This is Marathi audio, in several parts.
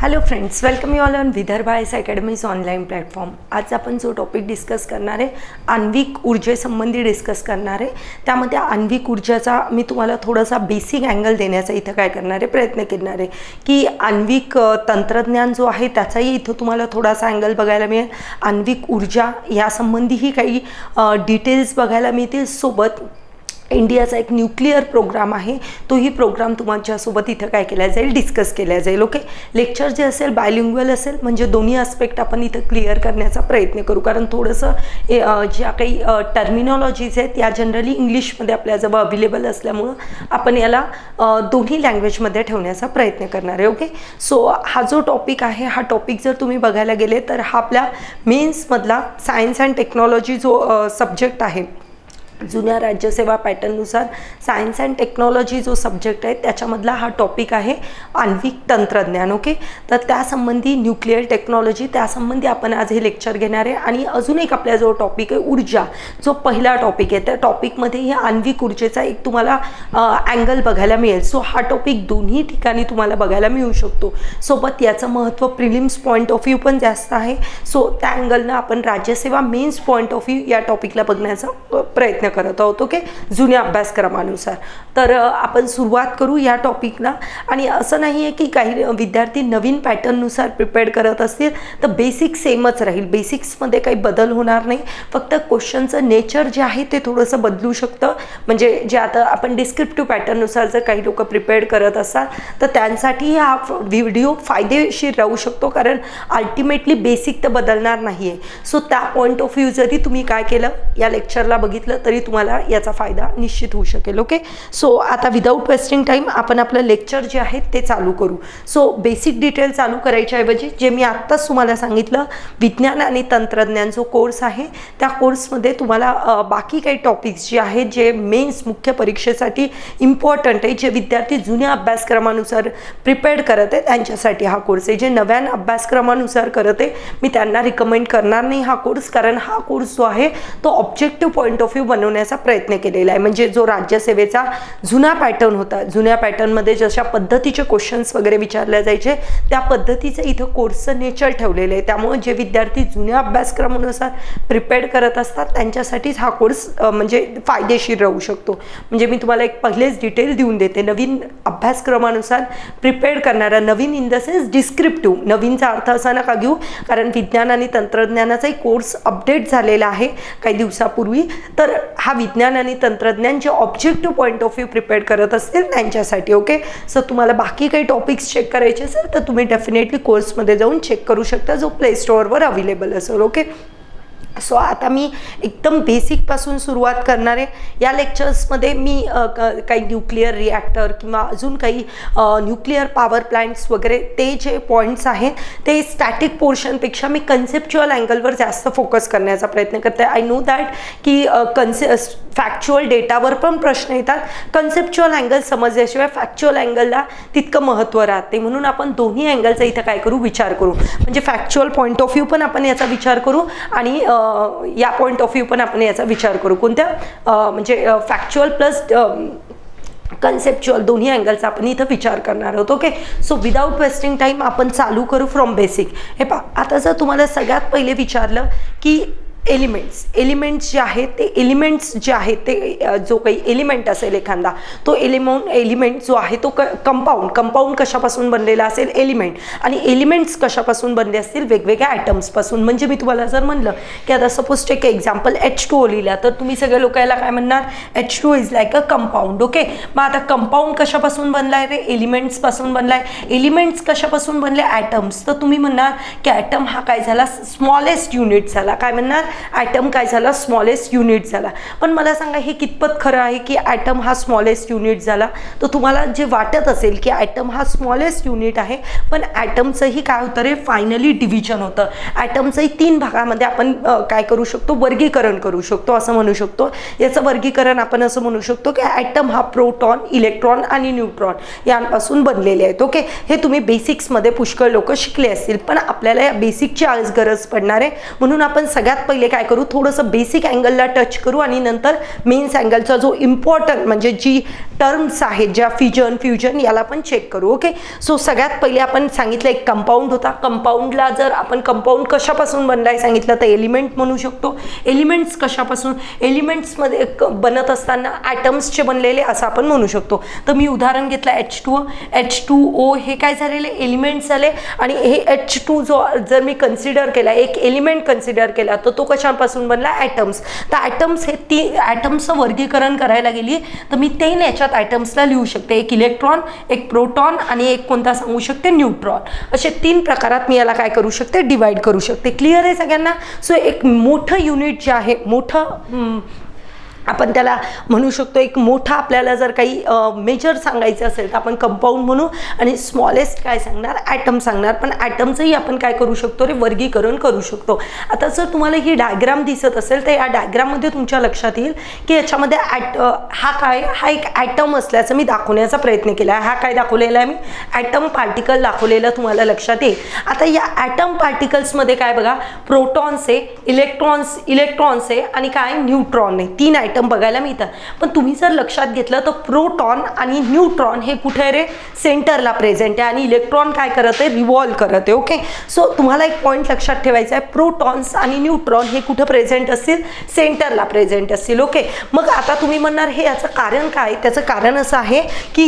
Hello friends, welcome you all on Vidarbha IS academies online platform. आज आपण जो टॉपिक डिस्कस करणार आहे आण्विक ऊर्जेसंबंधी डिस्कस करणार आहे. त्यामध्ये आण्विक ऊर्जाचा मी तुम्हाला थोडासा बेसिक अँगल देण्याचा इथं काय करणार आहे प्रयत्न करणार आहे की आण्विक तंत्रज्ञान जो आहे त्याचाही इथं तुम्हाला थोडासा अँगल बघायला मिळेल. आण्विक ऊर्जा यासंबंधीही काही डिटेल्स बघायला मिळतील. सोबत इंडियाचा एक न्यूक्लिअर प्रोग्राम आहे, तोही प्रोग्राम तुमच्यासोबत इथं काय केला जाईल डिस्कस केला जाईल. ओके, लेक्चर जे असेल बायलिंग्वल असेल, म्हणजे दोन्ही आस्पेक्ट आपण इथं क्लिअर करण्याचा प्रयत्न करू. कारण थोडंसं ज्या काही टर्मिनॉलॉजीज आहेत या जनरली इंग्लिशमध्ये आपल्याजवळ अवेलेबल असल्यामुळं आपण याला दोन्ही लँग्वेजमध्ये ठेवण्याचा प्रयत्न करणार आहे. ओके, सो हा जो टॉपिक आहे हा टॉपिक जर तुम्ही बघायला गेले तर हा आपल्या मेन्समधला सायन्स अँड टेक्नॉलॉजी जो सब्जेक्ट आहे, जुन्या राज्यसेवा पॅटर्ननुसार सायन्स अँड टेक्नॉलॉजी जो सब्जेक्ट आहे त्याच्यामधला हा टॉपिक आहे आण्विक तंत्रज्ञान. ओके, तर त्यासंबंधी न्यूक्लिअर टेक्नॉलॉजी त्यासंबंधी आपण आज हे लेक्चर घेणार आहे. आणि अजून एक आपल्या जो टॉपिक आहे ऊर्जा, जो पहिला टॉपिक आहे त्या टॉपिकमध्ये हे आण्विक ऊर्जेचा एक तुम्हाला अँगल बघायला मिळेल. सो हा टॉपिक दोन्ही ठिकाणी तुम्हाला बघायला मिळू शकतो. सोबत याचं महत्त्व प्रिलिम्स पॉईंट ऑफ व्ह्यू पण जास्त आहे. सो त्या अँगलनं आपण राज्यसेवा मेन्स पॉईंट ऑफ व्ह्यू या टॉपिकला बघण्याचा प्रयत्न करत आहोत. ओके, जुन्या अभ्यासक्रमानुसार. तर आपण सुरुवात करू या टॉपिकला. आणि असं नाही आहे की काही विद्यार्थी नवीन पॅटर्ननुसार प्रिपेअर करत असतील तर बेसिक सेमच राहील, बेसिक्समध्ये काही बदल होणार नाही. फक्त क्वेश्चनचं नेचर जे आहे ते थोडंसं बदलू शकतं. म्हणजे जे आता आपण डिस्क्रिप्टिव्ह पॅटर्ननुसार जर काही लोक प्रिपेअर करत असाल तर त्यांसाठी हा व्हिडिओ फायदेशीर राहू शकतो. कारण अल्टिमेटली बेसिक तर बदलणार नाही आहे. सो त्या पॉईंट ऑफ व्ह्यू जरी तुम्ही काय केलं या लेक्चरला बघितलं तरी तुम्हाला याचा फायदा निश्चित होऊ शकेल. ओके, सो आता विदाऊट वेस्टिंग टाईम आपण आपलं लेक्चर जे आहे ते चालू करू. सो बेसिक डिटेल चालू करायच्या ऐवजी जे मी आत्ताच तुम्हाला सांगितलं विज्ञान आणि तंत्रज्ञान जो कोर्स आहे त्या कोर्समध्ये तुम्हाला बाकी काही टॉपिक्स जे आहेत जे मेन्स मुख्य परीक्षेसाठी इम्पॉर्टंट आहे, जे विद्यार्थी जुन्या अभ्यासक्रमानुसार प्रिपेअर करत आहेत त्यांच्यासाठी हा कोर्स आहे. जे नव्या अभ्यासक्रमानुसार करत आहे मी त्यांना रिकमेंड करणार नाही हा कोर्स. कारण हा कोर्स जो आहे तो ऑब्जेक्टिव्ह पॉईंट ऑफ व्ह्यू बनवण्याचा प्रयत्न केलेला आहे. म्हणजे जो राज्यसेवेचा जुना पॅटर्न होता, जुन्या पॅटर्नमध्ये जशा पद्धतीचे क्वेश्चन्स वगैरे विचारले जायचे त्या पद्धतीचं इथं कोर्सचं नेचर ठेवलेलं आहे. त्यामुळे जे विद्यार्थी जुन्या अभ्यासक्रमानुसार प्रिपेअर करत असतात त्यांच्यासाठीच हा कोर्स म्हणजे फायदेशीर राहू शकतो. म्हणजे मी तुम्हाला एक पहिलेच डिटेल देऊन देते. नवीन अभ्यासक्रमानुसार प्रिपेअर करणारा, नवीन इन द सेन्स डिस्क्रिप्टिव्ह, नवीनचा अर्थ असा नका घेऊ कारण विज्ञान आणि तंत्रज्ञानाचाही कोर्स अपडेट झालेला आहे काही दिवसापूर्वी. तर हा विज्ञान आणि तंत्रज्ञान जे objective point of view prepare करत असतील त्यांच्यासाठी. ओके, सो तुम्हाला बाकी काही टॉपिक्स चेक करायचे असेल तर तुम्ही डेफिनेटली कोर्समध्ये जाऊन चेक करू शकता, जो प्ले स्टोअरवर अवेलेबल असेल. ओके, सो आता मी एकदम बेसिकपासून सुरुवात करणार आहे. या लेक्चर्समध्ये मी काही न्यूक्लिअर रिॲक्टर किंवा अजून काही न्यूक्लिअर पॉवर प्लांट्स वगैरे ते जे पॉईंट्स आहेत ते स्टॅटिक पोर्शनपेक्षा मी कन्सेप्च्युअल अँगलवर जास्त फोकस करण्याचा प्रयत्न करते. आय नो दॅट की फॅक्च्युअल डेटावर पण प्रश्न येतात. कन्सेप्च्युअल अँगल समजल्याशिवाय फॅक्च्युअल अँगलला तितकं महत्त्व राहते. म्हणून आपण दोन्ही अँगलचा इथं काय करू विचार करू. म्हणजे फॅक्च्युअल पॉईंट ऑफ व्ह्यू पण आपण याचा विचार करू आणि या पॉईंट ऑफ व्ह्यू पण आपण याचा विचार करू. कोणत्या म्हणजे फॅक्च्युअल प्लस कन्सेप्च्युअल दोन्ही अँगलचा आपण इथं विचार करणार आहोत. Okay, so without wasting time आपण चालू करू फ्रॉम बेसिक. हे पहा, आता जर तुम्हाला सगळ्यात पहिले विचारलं की एलिमेंट्स जे आहेत ते एलिमेंट्स जे आहेत ते जो काही एलिमेंट असेल एखादा तो एलिमेंट जो आहे तो कंपाऊंड कशापासून बनलेला असेल एलिमेंट, आणि एलिमेंट्स कशापासून बनले असतील वेगवेगळ्या ॲटम्सपासून. म्हणजे मी तुम्हाला जर म्हणलं की आता सपोज टेक एक्झाम्पल H2O लिहिला तर तुम्ही सगळे लोक याला काय म्हणणार, H2O is like a compound. Okay, मग आता कंपाऊंड कशापासून बनला आहे रे, एलिमेंट्सपासून बनला आहे. एलिमेंट्स कशापासून बनले, ॲटम्स. तर तुम्ही म्हणणार की ॲटम हा काय झाला, स्मॉलेस्ट युनिट झाला. काय म्हणणार, ॲटम काय झाला, स्मॉलेस्ट युनिट झाला. पण मला सांगा हे कितपत खरं आहे की ॲटम हा स्मॉलेस्ट युनिट झाला. तर तुम्हाला जे वाटत असेल की ॲटम हा स्मॉलेस्ट युनिट आहे पण ॲटमचंही काय होतं रे, फायनली डिव्हिजन होतं. ॲटमचंही 3 भागामध्ये आपण काय करू शकतो, वर्गीकरण करू शकतो असं म्हणू शकतो. याचं वर्गीकरण आपण असं म्हणू शकतो की ॲटम हा प्रोटॉन, इलेक्ट्रॉन आणि न्यूट्रॉन यांपासून बनलेले आहेत. ओके, हे तुम्ही बेसिक्समध्ये पुष्कळ लोक शिकले असतील पण आपल्याला या बेसिकची आज गरज पडणार आहे. म्हणून आपण सगळ्यात पहिले पहिले काय करू, थोडंसं बेसिक अँगलला टच करू आणि नंतर मेन्स अँगलचा जो इम्पॉर्टंट म्हणजे जी टर्म्स आहेत ज्या फिजन फ्युजन याला पण चेक करू. ओके, सो सगळ्यात पहिले आपण सांगितलं एक कंपाऊंड होता. कंपाऊंडला जर आपण कंपाऊंड कशापासून बनलाय सांगितलं तर एलिमेंट म्हणू शकतो. एलिमेंट्स कशापासून, एलिमेंट्समध्ये बनत असताना ॲटम्सचे बनलेले असं आपण म्हणू शकतो. तर मी उदाहरण घेतलं H2O. H2O हे काय झालेले एलिमेंट्स झाले आणि हे H2 जो जर मी कन्सिडर केला एक एलिमेंट कन्सिडर केला तर तो कशापासून बनला, ॲटम्स. तर ॲटम्स हे ॲटम्सचं वर्गीकरण करायला गेली तर मी 3 याच्यात ॲटम्सला लिहू शकते, एक इलेक्ट्रॉन, एक प्रोटॉन आणि एक कोणता सांगू शकते, न्यूट्रॉन. असे 3 प्रकारात मी याला काय करू शकते, डिवाइड करू शकते. क्लिअर आहे सगळ्यांना. सो एक मोठं युनिट जे आहे, मोठं आपण त्याला म्हणू शकतो, एक मोठा आपल्याला जर काही मेजर सांगायचं असेल तर आपण कंपाऊंड म्हणू आणि स्मॉलेस्ट काय सांगणार, ॲटम सांगणार. पण ॲटमचंही आपण काय करू शकतो रे, वर्गीकरण करू शकतो. आता जर तुम्हाला ही डायग्राम दिसत असेल तर या डायग्राममध्ये तुमच्या लक्षात येईल की याच्यामध्ये हा एक ॲटम असल्याचं मी दाखवण्याचा प्रयत्न केला आहे. हा काय दाखवलेला आहे मी, ॲटम पार्टिकल दाखवलेलं तुम्हाला लक्षात येईल. आता या ॲटम पार्टिकल्समध्ये काय बघा, प्रोटॉन्स आहे, इलेक्ट्रॉन्स आहे आणि काय न्यूट्रॉन आहे. 3 ॲटम बघायला मिळतात. पण तुम्ही जर लक्षात घेतलं तर प्रोटॉन आणि न्यूट्रॉन हे कुठे रे, सेंटरला प्रेझेंट आहे आणि इलेक्ट्रॉन काय करत आहे, रिव्हॉल्व करत आहे. ओके, सो तुम्हाला एक पॉईंट लक्षात ठेवायचा आहे, प्रोटॉन्स आणि न्यूट्रॉन हे कुठं प्रेझेंट असतील, सेंटरला प्रेझेंट असतील. ओके, मग आता तुम्ही म्हणणार हे याचं कारण काय, त्याचं कारण असं आहे की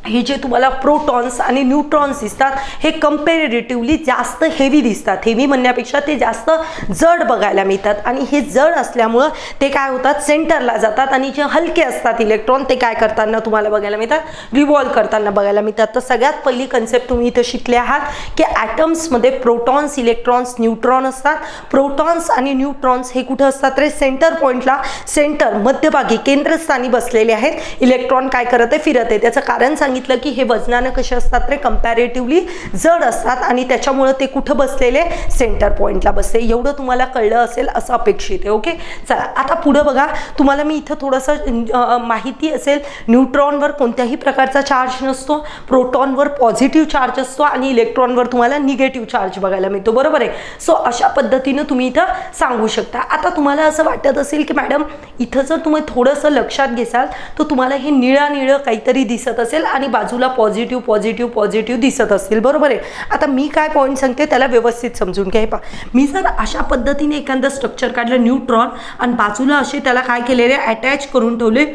हे जे तुम्हाला प्रोटॉन्स आणि न्यूट्रॉन्स दिसतात हे कंपॅरेटिव्हली जास्त हेवी दिसतात. हेवी म्हणण्यापेक्षा ते जास्त जड बघायला मिळतात आणि हे जड असल्यामुळं ते काय होतात, सेंटरला जातात आणि जे हलके असतात इलेक्ट्रॉन ते काय करताना तुम्हाला बघायला मिळतात, रिव्हॉल्व करताना बघायला मिळतात. तर सगळ्यात पहिली कन्सेप्ट तुम्ही इथं शिकले आहात की ॲटम्समध्ये प्रोटॉन्स, इलेक्ट्रॉन्स, न्यूट्रॉन असतात. प्रोटॉन्स आणि न्यूट्रॉन्स हे कुठं असतात रे, सेंटर पॉईंटला, सेंटर मध्यभागी केंद्रस्थानी बसलेले आहेत. इलेक्ट्रॉन काय करत आहे, फिरत आहे. त्याचं कारण सांगितलं की हे वजनानं कसे असतात रे, कंपॅरेटिव्हली जड असतात आणि त्याच्यामुळे ते कुठं बसलेले, सेंटर पॉईंटला बसले. एवढं तुम्हाला कळलं असेल असं अपेक्षित आहे. ओके, चला आता पुढे बघा. तुम्हाला मी इथं थोडंसं माहिती असेल, न्यूट्रॉनवर कोणत्याही प्रकारचा चार्ज नसतो, प्रोटॉनवर पॉझिटिव्ह चार्ज असतो आणि इलेक्ट्रॉनवर तुम्हाला निगेटिव्ह चार्ज बघायला मिळतो. बरोबर आहे. सो अशा पद्धतीनं तुम्ही इथं सांगू शकता. आता तुम्हाला असं वाटत असेल की मॅडम इथं जर तुम्ही थोडंसं लक्षात घेसाल तर तुम्हाला हे निळं काहीतरी दिसत असेल आणि बाजूला पॉझिटिव्ह दिसत असतील. बरोबर आहे. आता मी काय पॉईंट सांगते त्याला व्यवस्थित समजून घ्या. पहा, मी जर अशा पद्धतीने एखादं स्ट्रक्चर काढलं न्यूट्रॉन आणि बाजूला असे त्याला काय केलेले, अटॅच करून ठेवले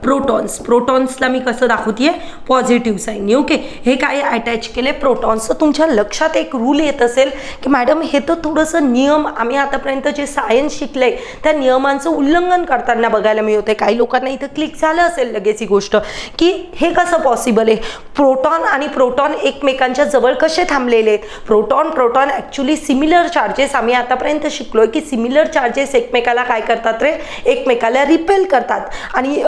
प्रोटॉन्सला मी कसं दाखवते, पॉझिटिव्ह साईन. ओके, हे काय अटॅच केले प्रोटॉन्स. तर तुमच्या लक्षात एक रूल येत असेल की मॅडम हे तर थोडंसं नियम आम्ही आतापर्यंत जे सायन्स शिकले त्या नियमांचं उल्लंघन करताना बघायला मिळते. काही लोकांना इथं क्लिक झालं असेल लगेच ही गोष्ट की हे कसं पॉसिबल आहे, प्रोटॉन आणि प्रोटॉन एकमेकांच्या जवळ कसे थांबलेले आहेत. प्रोटॉन ॲक्च्युली सिमिलर चार्जेस आम्ही आतापर्यंत शिकलोय की सिमिलर चार्जेस एकमेकाला काय करतात रे, एकमेकाला रिपेल करतात आणि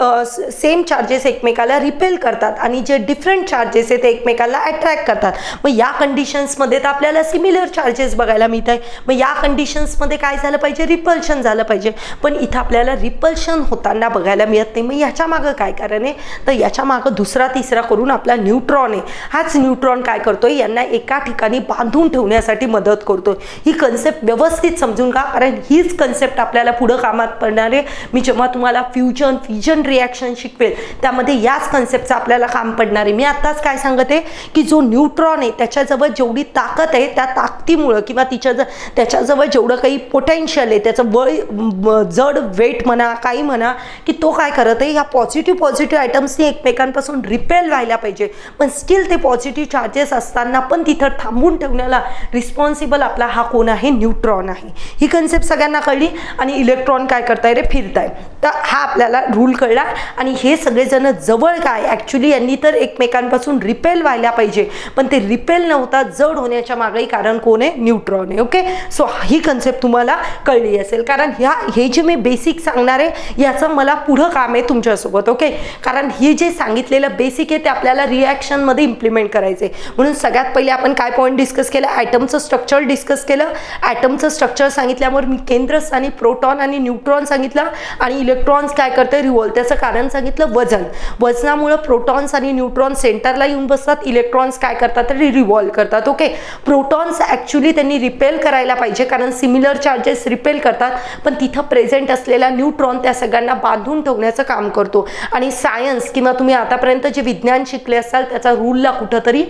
सेम चार्जेस एकमेकाला रिपेल करतात आणि जे डिफरंट चार्जेस आहेत ते एकमेकाला अट्रॅक्ट करतात. मग या कंडिशन्समध्ये तर आपल्याला सिमिलर चार्जेस बघायला मिळत आहे. मग या कंडिशन्समध्ये काय झालं पाहिजे, रिपल्शन झालं पाहिजे. पण इथं आपल्याला रिपल्शन होताना बघायला मिळत नाही. मग याच्या मागं काय कारण आहे, तर याच्या मागं दुसरा तिसरा करून आपला न्यूट्रॉन आहे. हाच न्यूट्रॉन काय करतोय, यांना एका ठिकाणी बांधून ठेवण्यासाठी मदत करतोय. ही कन्सेप्ट व्यवस्थित समजून का, कारण हीच कन्सेप्ट आपल्याला पुढं कामात पडणार आहे. मी जेव्हा तुम्हाला फिजन रिॲक्शन शिकवेल त्यामध्ये याच कन्सेप्टचं आपल्याला काम पडणार आहे. मी आत्ताच काय सांगते की जो न्यूट्रॉन आहे त्याच्याजवळ जेवढी ताकद आहे त्या ताकदीमुळं किंवा त्याच्याजवळ जेवढं काही पोटेन्शियल आहे, त्याचं जड वेट म्हणा काही म्हणा, की तो काय करत आहे, ह्या पॉझिटिव्ह आयटम्सनी एकमेकांपासून रिपेल व्हायला पाहिजे. पण स्टील ते पॉझिटिव्ह चार्जेस असताना पण तिथं थांबून ठेवण्याला रिस्पॉन्सिबल आपला हा कोण आहे, न्यूट्रॉन आहे. ही कन्सेप्ट सगळ्यांना कळली. आणि इलेक्ट्रॉन काय करताय रे, फिरताय. तर हा आपल्याला रूल कळला. आणि हे सगळेजण जवळ काय, ॲक्च्युली यांनी तर एकमेकांपासून रिपेल व्हायला पाहिजे पण ते रिपेल नव्हता, जड होण्याच्या मागेही कारण कोण आहे, न्यूट्रॉन आहे. ओके, सो ही कन्सेप्ट तुम्हाला कळली असेल. कारण हे जे मी बेसिक सांगणार आहे याचं मला पुढं काम आहे तुमच्यासोबत. ओके, कारण हे जे सांगितलेलं बेसिक आहे ते आपल्याला रिॲक्शनमध्ये इम्प्लिमेंट करायचे. म्हणून सगळ्यात पहिले आपण काय पॉईंट डिस्कस केलं, ॲटमचं स्ट्रक्चर डिस्कस केलं. ॲटमचं स्ट्रक्चर सांगितल्यावर मी केंद्रस्थानी प्रोटॉन आणि न्यूट्रॉन सांगितलं आणि इलेक्ट्रॉन्स काय करते रिव्हॉल्व. त्याचं कारण सांगितलं वजन. वजनामुळे प्रोटॉन्स आणि न्यूट्रॉन सेंटरला येऊन बसतात, इलेक्ट्रॉन्स काय करतात तर रिव्हॉल्व करतात. ओके, प्रोटॉन्स ॲक्च्युली त्यांनी रिपेल करायला पाहिजे कारण सिमिलर चार्जेस रिपेल करतात, पण तिथं प्रेझेंट असलेला न्यूट्रॉन त्या सगळ्यांना बांधून ठेवण्याचं काम करतो. आणि सायन्स किंवा तुम्ही आतापर्यंत जे विज्ञान शिकले असाल त्याचा रूलला कुठंतरी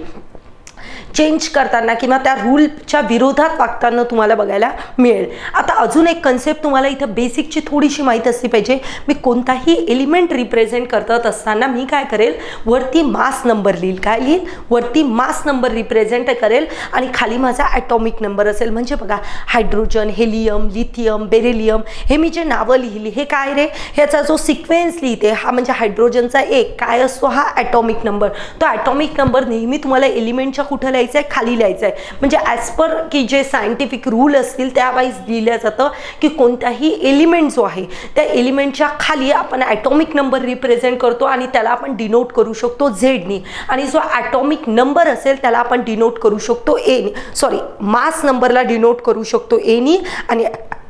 चेंज करताना किंवा त्या रूलच्या विरोधात वागताना तुम्हाला बघायला मिळेल. आता अजून एक कन्सेप्ट तुम्हाला इथं बेसिकची थोडीशी माहीत असली पाहिजे. मी कोणताही एलिमेंट रिप्रेझेंट करत असताना मी काय करेल, वरती मास नंबर लिहिल. काय लिहिल, वरती मास नंबर रिप्रेझेंट करेल आणि खाली माझा ॲटॉमिक नंबर असेल. म्हणजे बघा, हायड्रोजन, हेलियम, लिथियम, बेरिलियम हे मी जे नावं लिहिली हे काय रे, ह्याचा जो सिक्वेन्स लिहिते हा म्हणजे हायड्रोजनचा एक काय असतो, हा ॲटॉमिक नंबर. तो ॲटॉमिक नंबर नेहमी तुम्हाला एलिमेंटच्या कुठं लिहायचं आहे, खाली लिहायचं आहे. म्हणजे ॲज पर की जे सायंटिफिक रूल असतील त्यावाईज लिहिलं जातं की कोणताही एलिमेंट जो आहे त्या एलिमेंटच्या खाली आपण ॲटॉमिक नंबर रिप्रेझेंट करतो आणि त्याला आपण डिनोट करू शकतो झेडनी. आणि जो ॲटॉमिक नंबर असेल त्याला आपण डिनोट करू शकतो एनी, सॉरी मास नंबरला डिनोट करू शकतो एनी आणि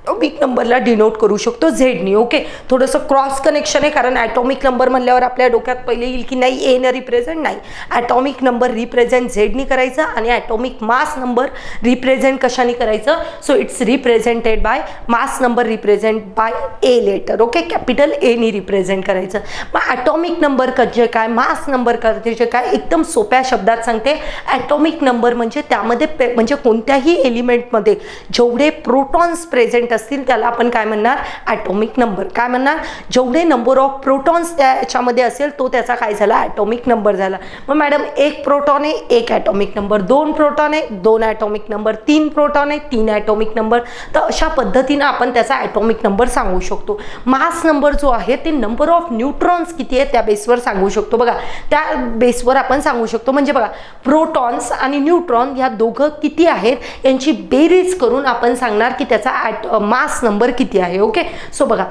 ॲटॉमिक नंबरला डिनोट करू शकतो झेडनी. ओके, थोडंसं क्रॉस कनेक्शन आहे कारण ॲटॉमिक नंबर म्हणल्यावर आपल्या डोक्यात पहिले येईल की नाही ए न रिप्रेझेंट, नाही, ॲटॉमिक नंबर रिप्रेझेंट झेडनी करायचं आणि ॲटॉमिक मास नंबर रिप्रेझेंट कशाने करायचं. So it's represented by mass number represent by a letter. Okay, capital any represent करायचं. मग ॲटॉमिक नंबर म्हणजे काय, मास नंबर म्हणजे काय, एकदम सोप्या शब्दात सांगते. ॲटॉमिक नंबर म्हणजे त्यामध्ये म्हणजे कोणत्याही एलिमेंटमध्ये जेवढे प्रोटॉन्स प्रेझेंट असतील त्याला आपण काय म्हणणार, ॲटॉमिक नंबर. काय म्हणणार, जेवढे नंबर ऑफ प्रोटॉन्स त्याच्यामध्ये असेल तो त्याचा काय झाला, ॲटॉमिक नंबर झाला. मग मॅडम एक प्रोटॉन आहे एक ॲटॉमिक नंबर, दोन प्रोटॉन आहे दोन ॲटॉमिक नंबर, तीन प्रोटॉन आहे तीन ॲटॉमिक नंबर. तर अशा पद्धतीनं आपण त्याचा ॲटॉमिक नंबर सांगू शकतो. मास नंबर जो आहे ते नंबर ऑफ न्यूट्रॉन्स किती आहे त्या बेसवर सांगू शकतो. बघा, त्या बेसवर आपण सांगू शकतो. म्हणजे बघा, प्रोटॉन्स आणि न्यूट्रॉन या दोघं किती आहेत यांची बेरीज करून आपण सांगणार की त्याचा मास नंबर किती आहे. ओके, सो बघा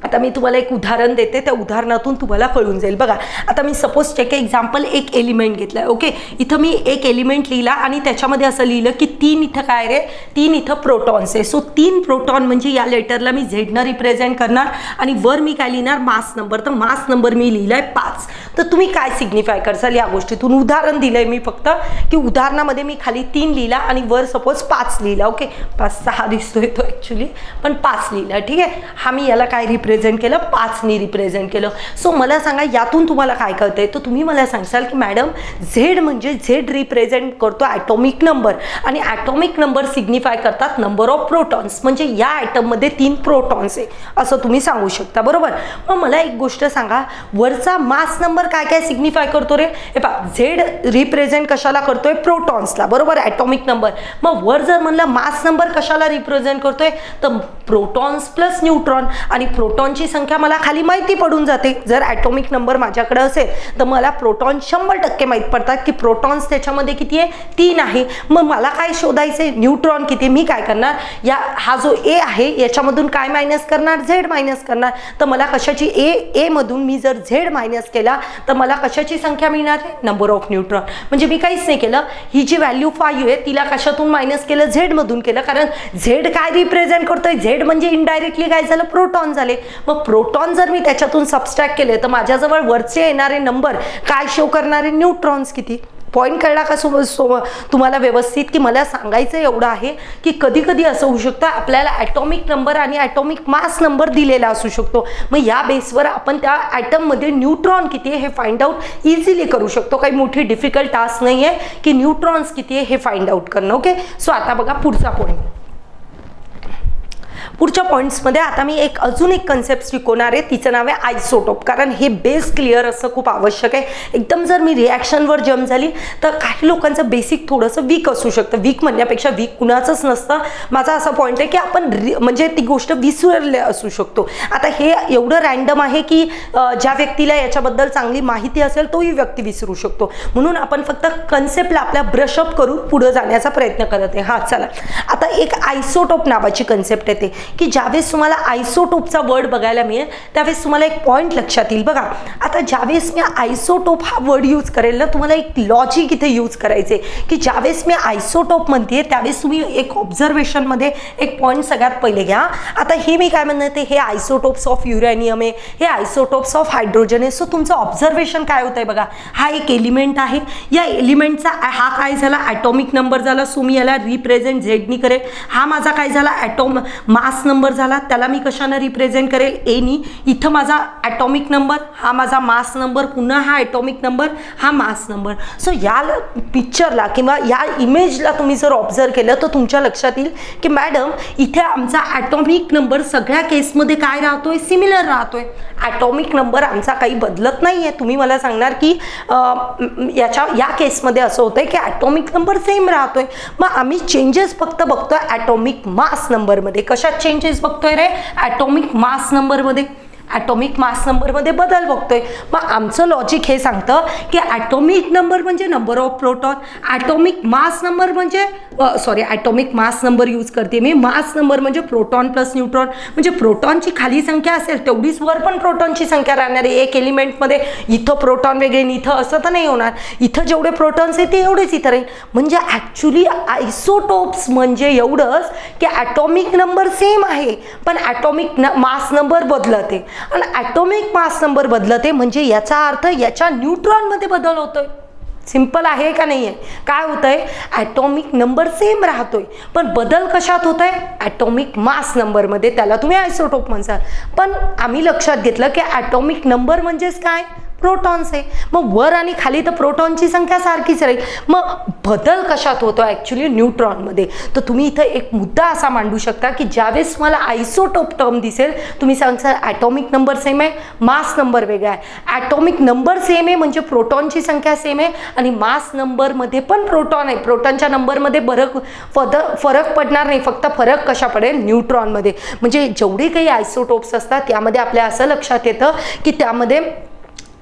आता मी तुम्हाला एक उदाहरण देते, त्या उदाहरणातून तुम्हाला कळून जाईल. बघा, आता मी सपोज टेक एक्झाम्पल एक एलिमेंट घेतला आहे. ओके, इथं मी एक एलिमेंट लिहिला आणि त्याच्यामध्ये असं लिहिलं की तीन इथं काय रे, तीन इथं प्रोटॉन्स आहे. सो तीन प्रोटॉन म्हणजे या लेटरला मी झेडनं रिप्रेझेंट करणार आणि वर मी काय लिहिणार, मास नंबर. तर मास नंबर मी लिहिलाय 5. तर तुम्ही काय सिग्निफाय करसाल या गोष्टीतून, उदाहरण दिलंय मी फक्त की उदाहरणामध्ये मी खाली 3 लिहिला आणि वर सपोज 5 लिहिला. ओके, 5 6 दिसतोय तो ॲक्च्युली, पण 5 लिहिला. ठीक आहे, हा मी याला काय रिप्रेझेंट केलं, 5नी रिप्रेझेंट केलं. सो मला सांगा यातून तुम्हाला काय कळतंय, तर तुम्ही मला सांगसाल की मॅडम झेड म्हणजे झेड रिप्रेझेंट करतो ॲटॉमिक नंबर आणि ॲटॉमिक नंबर सिग्निफाय करतात नंबर ऑफ प्रोटॉन्स. म्हणजे या ॲटममध्ये 3 प्रोटॉन्स आहे असं तुम्ही सांगू शकता, बरोबर. मग मला एक गोष्ट सांगा, वरचा मास नंबर काय काय सिग्निफाय करतो रे, हे पहा, झेड रिप्रेझेंट कशाला करतोय, प्रोटॉन्सला, बरोबर, ॲटॉमिक नंबर. मग वर जर म्हणलं मास नंबर कशाला रिप्रेझेंट करतोय, तर प्रोटॉन्स प्लस न्यूट्रॉन. आणि प्रोटॉनची संख्या मला खाली माहिती पडून जाते. जर ॲटॉमिक नंबर माझ्याकडे असेल तर मला प्रोटॉन 100% माहीत पडतात की प्रोटॉन्स त्याच्यामध्ये किती आहे, 3 आहे. मग मला काय शोधायचं आहे, न्यूट्रॉन किती. मी काय करणार, हा जो ए आहे याच्यामधून काय मायनस करणार, झेड मायनस करणार. तर मला कशाची ए मधून मी जर झेड मायनस केला तर मला कशाची संख्या मिळणार आहे, नंबर ऑफ न्यूट्रॉन. म्हणजे मी काहीच नाही केलं, ही जी व्हॅल्यू 5 आहे तिला कशातून मायनस केलं, झेड मधून केलं. कारण झेड काय रिप्रेझेंट करतोय, झेड म्हणजे इनडायरेक्टली काय झालं, प्रोटॉन झाले. मग प्रोटॉन जर मी त्याच्यातून सबस्ट्रॅक्ट केले तर माझ्याजवळ वरचे येणारे नंबर काय शो करणारे, न्यूट्रॉन्स किती. पॉईंट कळला का तुम्हाला व्यवस्थित, की मला सांगायचं एवढं आहे की कधी कधी असं होऊ शकतं आपल्याला ॲटॉमिक नंबर आणि ॲटॉमिक मास नंबर दिलेला असू शकतो. मग या बेसवर आपण त्या ॲटममध्ये न्यूट्रॉन किती आहे हे फाइंड आउट इझिली करू शकतो. काही मोठी डिफिकल्ट टास्क नाही आहे की न्यूट्रॉन्स किती आहे हे फाइंड आउट करणं. ओके, सो आता बघा पुढचा पॉईंट. पुढच्या पॉईंट्समध्ये आता मी अजून एक कन्सेप्ट शिकवणार आहे, तिचं नाव आहे आयसोटोप. कारण हे बेस क्लिअर असं खूप आवश्यक आहे. एकदम जर मी रिॲक्शनवर जम्प झाली तर काही लोकांचं बेसिक थोडंसं वीक असू शकतं. वीक म्हणण्यापेक्षा वीक कुणाचंच नसतं. माझा असा पॉईंट आहे की आपण म्हणजे ती गोष्ट विसरले असू शकतो. आता हे एवढं रँडम आहे की ज्या व्यक्तीला याच्याबद्दल चांगली माहिती असेल तोही व्यक्ती विसरू शकतो. म्हणून आपण फक्त कन्सेप्टला आपल्या ब्रशअप करून पुढे जाण्याचा प्रयत्न करत आहे. हां, चला आता एक आयसोटोप नावाची कन्सेप्ट येते. की ज्यावेळेस तुम्हाला आयसोटोपचा वर्ड बघायला मिळेल त्यावेळेस तुम्हाला एक पॉईंट लक्षात येईल. बघा आता ज्यावेळेस मी आयसोटोप हा वर्ड यूज करेल ना, तुम्हाला एक लॉजिक इथे यूज करायचे की ज्यावेळेस मी आयसोटोप म्हणते त्यावेळेस तुम्ही एक ऑब्झर्वेशनमध्ये एक पॉईंट सगळ्यात पहिले घ्या. आता हे मी काय म्हणते, हे आयसोटोप्स ऑफ युरॅनियम आहे, हे आयसोटोप्स ऑफ हायड्रोजन आहे. सो तुमचं ऑब्झर्वेशन काय होत आहे बघा, हा एक एलिमेंट आहे, या एलिमेंटचा हा काय झाला ॲटॉमिक नंबर झाला. सो मी याला रिप्रेझेंट झेडनी करेल. हा माझा काय झाला मास नंबर झाला, त्याला मी कशानं रिप्रेझेंट करेल, एनी. इथं माझा ॲटॉमिक नंबर, हा माझा मास नंबर, पुन्हा हा ॲटॉमिक नंबर, हा मास नंबर. सो या पिक्चरला किंवा या इमेजला तुम्ही जर ऑब्झर्व केलं तर तुमच्या लक्षात येईल की मॅडम इथे आमचा ॲटॉमिक नंबर सगळ्या केसमध्ये काय राहतोय, सिमिलर राहतोय. ॲटॉमिक नंबर आमचा काही बदलत नाही आहे. तुम्ही मला सांगणार की या केसमध्ये असं होतंय की ॲटॉमिक नंबर सेम राहतोय. मग आम्ही चेंजेस फक्त बघतोय ॲटॉमिक मास नंबरमध्ये. कशात चेंजेस बघतोय रे, ॲटॉमिक मास नंबरमध्ये. ॲटॉमिक मास नंबरमध्ये बदल बघतोय. मग आमचं लॉजिक हे सांगतं की ॲटॉमिक नंबर म्हणजे number of proton, atomic mass number म्हणजे ॲटॉमिक मास नंबर यूज करते मी. मास नंबर म्हणजे प्रोटॉन प्लस न्यूट्रॉन, म्हणजे प्रोटॉनची खाली संख्या असेल तेवढीच वर पण प्रोटॉनची संख्या राहणार आहे. एक एलिमेंटमध्ये इथं प्रोटॉन वेगळे आणि इथं असं तर नाही होणार. इथं जेवढे प्रोटॉन्स आहेत ते एवढेच इथं राहील. म्हणजे ॲक्च्युली आयसोटोप्स म्हणजे एवढंच की ॲटॉमिक नंबर सेम आहे पण ॲटॉमिक मास नंबर बदलते. आणि ॲटॉमिक मास नंबर बदलते म्हणजे याचा अर्थ याच्या न्यूट्रॉनमध्ये बदल होतोय. सिंपल आहे का नाही आहे? काय होतंय, ॲटॉमिक नंबर सेम राहतोय पण बदल कशात होत आहे, ॲटॉमिक मास नंबरमध्ये. त्याला तुम्ही आयसोटोप म्हणसाल. पण आम्ही लक्षात घेतलं की ॲटॉमिक नंबर म्हणजेच काय, प्रोटॉन्स आहे. मग वर आणि खाली तर प्रोटॉनची संख्या सारखीच राहील. मग बदल कशात होतो, ॲक्च्युली न्यूट्रॉनमध्ये. तर तुम्ही इथं एक मुद्दा असा मांडू शकता की ज्यावेळेस तुम्हाला आयसोटोप टर्म दिसेल तुम्ही सांगता ॲटॉमिक नंबर सेम आहे, मास नंबर वेगळा आहे. ॲटॉमिक नंबर सेम आहे म्हणजे प्रोटॉनची संख्या सेम आहे आणि मास नंबरमध्ये पण प्रोटॉन आहे. प्रोटॉनच्या नंबरमध्ये फरक पडणार नाही, फक्त फरक कशा पडेल, न्यूट्रॉनमध्ये. म्हणजे जेवढे काही आयसोटोप्स असतात त्यामध्ये आपल्या असं लक्षात येतं की त्यामध्ये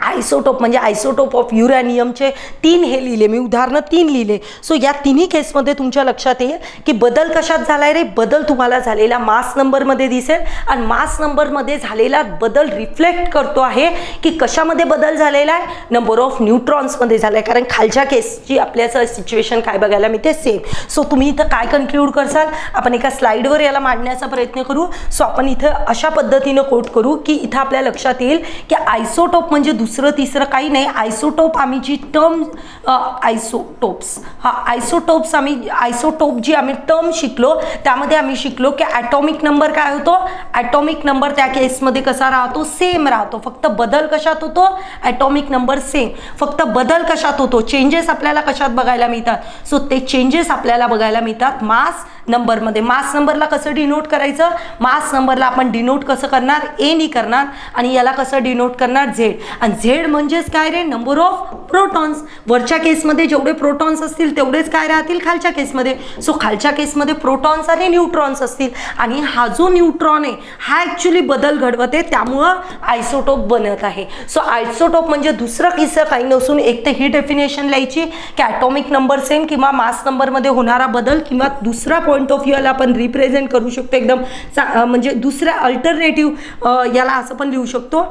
आयसोटोप म्हणजे आयसोटोप ऑफ युरॅनियमचे 3 हे लिहिले मी, उदाहरणं 3 लिहिले. सो या तिन्ही केसमध्ये तुमच्या लक्षात येईल की बदल कशात झाला आहे रे, बदल तुम्हाला झालेला मास नंबरमध्ये दिसेल आणि मास नंबरमध्ये झालेला बदल रिफ्लेक्ट करतो आहे की कशामध्ये बदल झालेला आहे, नंबर ऑफ न्यूट्रॉन्समध्ये झाला आहे. कारण खालच्या केसची आपल्याचं सिच्युएशन काय बघायला मिळते, सेम. सो तुम्ही इथं काय कन्क्लूड करसाल, आपण एका स्लाईडवर याला मांडण्याचा प्रयत्न करू. सो आपण इथं अशा पद्धतीनं कोट करू की इथं आपल्या लक्षात येईल की आयसोटोप म्हणजे दुसरं तिसरं काही नाही. आयसोटोप आम्ही जी टर्म आयसोटोप जी आम्ही टर्म शिकलो त्यामध्ये आम्ही शिकलो की ॲटॉमिक नंबर काय होतो, ॲटॉमिक नंबर त्या केसमध्ये कसा राहतो, सेम राहतो. फक्त बदल कशात होतो, ॲटॉमिक नंबर सेम, फक्त बदल कशात होतो, चेंजेस आपल्याला कशात बघायला मिळतात. सो ते चेंजेस आपल्याला बघायला मिळतात मास नंबरमध्ये. मास नंबरला कसं डिनोट करायचं, मास नंबरला आपण डिनोट कसं करणार, एनी करणार आणि याला कसं डिनोट करणार, झेड. आणि झेड म्हणजेच काय रे, नंबर ऑफ प्रोटॉन्स. वरच्या केसमध्ये जेवढे प्रोटॉन्स असतील तेवढेच काय राहतील खालच्या केसमध्ये. सो खालच्या केसमध्ये प्रोटॉन्स आणि न्यूट्रॉन्स असतील आणि हा जो न्यूट्रॉन आहे हा ॲक्च्युली बदल घडवते त्यामुळं आयसोटोप बनत आहे. सो आयसोटोप म्हणजे दुसरं किस्सा काही नसून एक तर ही डेफिनेशन लिहायची की ॲटॉमिक नंबर सेम किंवा मास नंबरमध्ये होणारा बदल किंवा दुसरा पॉईंट ऑफ व्ह्यूला आपण रिप्रेझेंट करू शकतो एकदम म्हणजे दुसऱ्या अल्टरनेटिव्ह याला असं पण लिहू शकतो,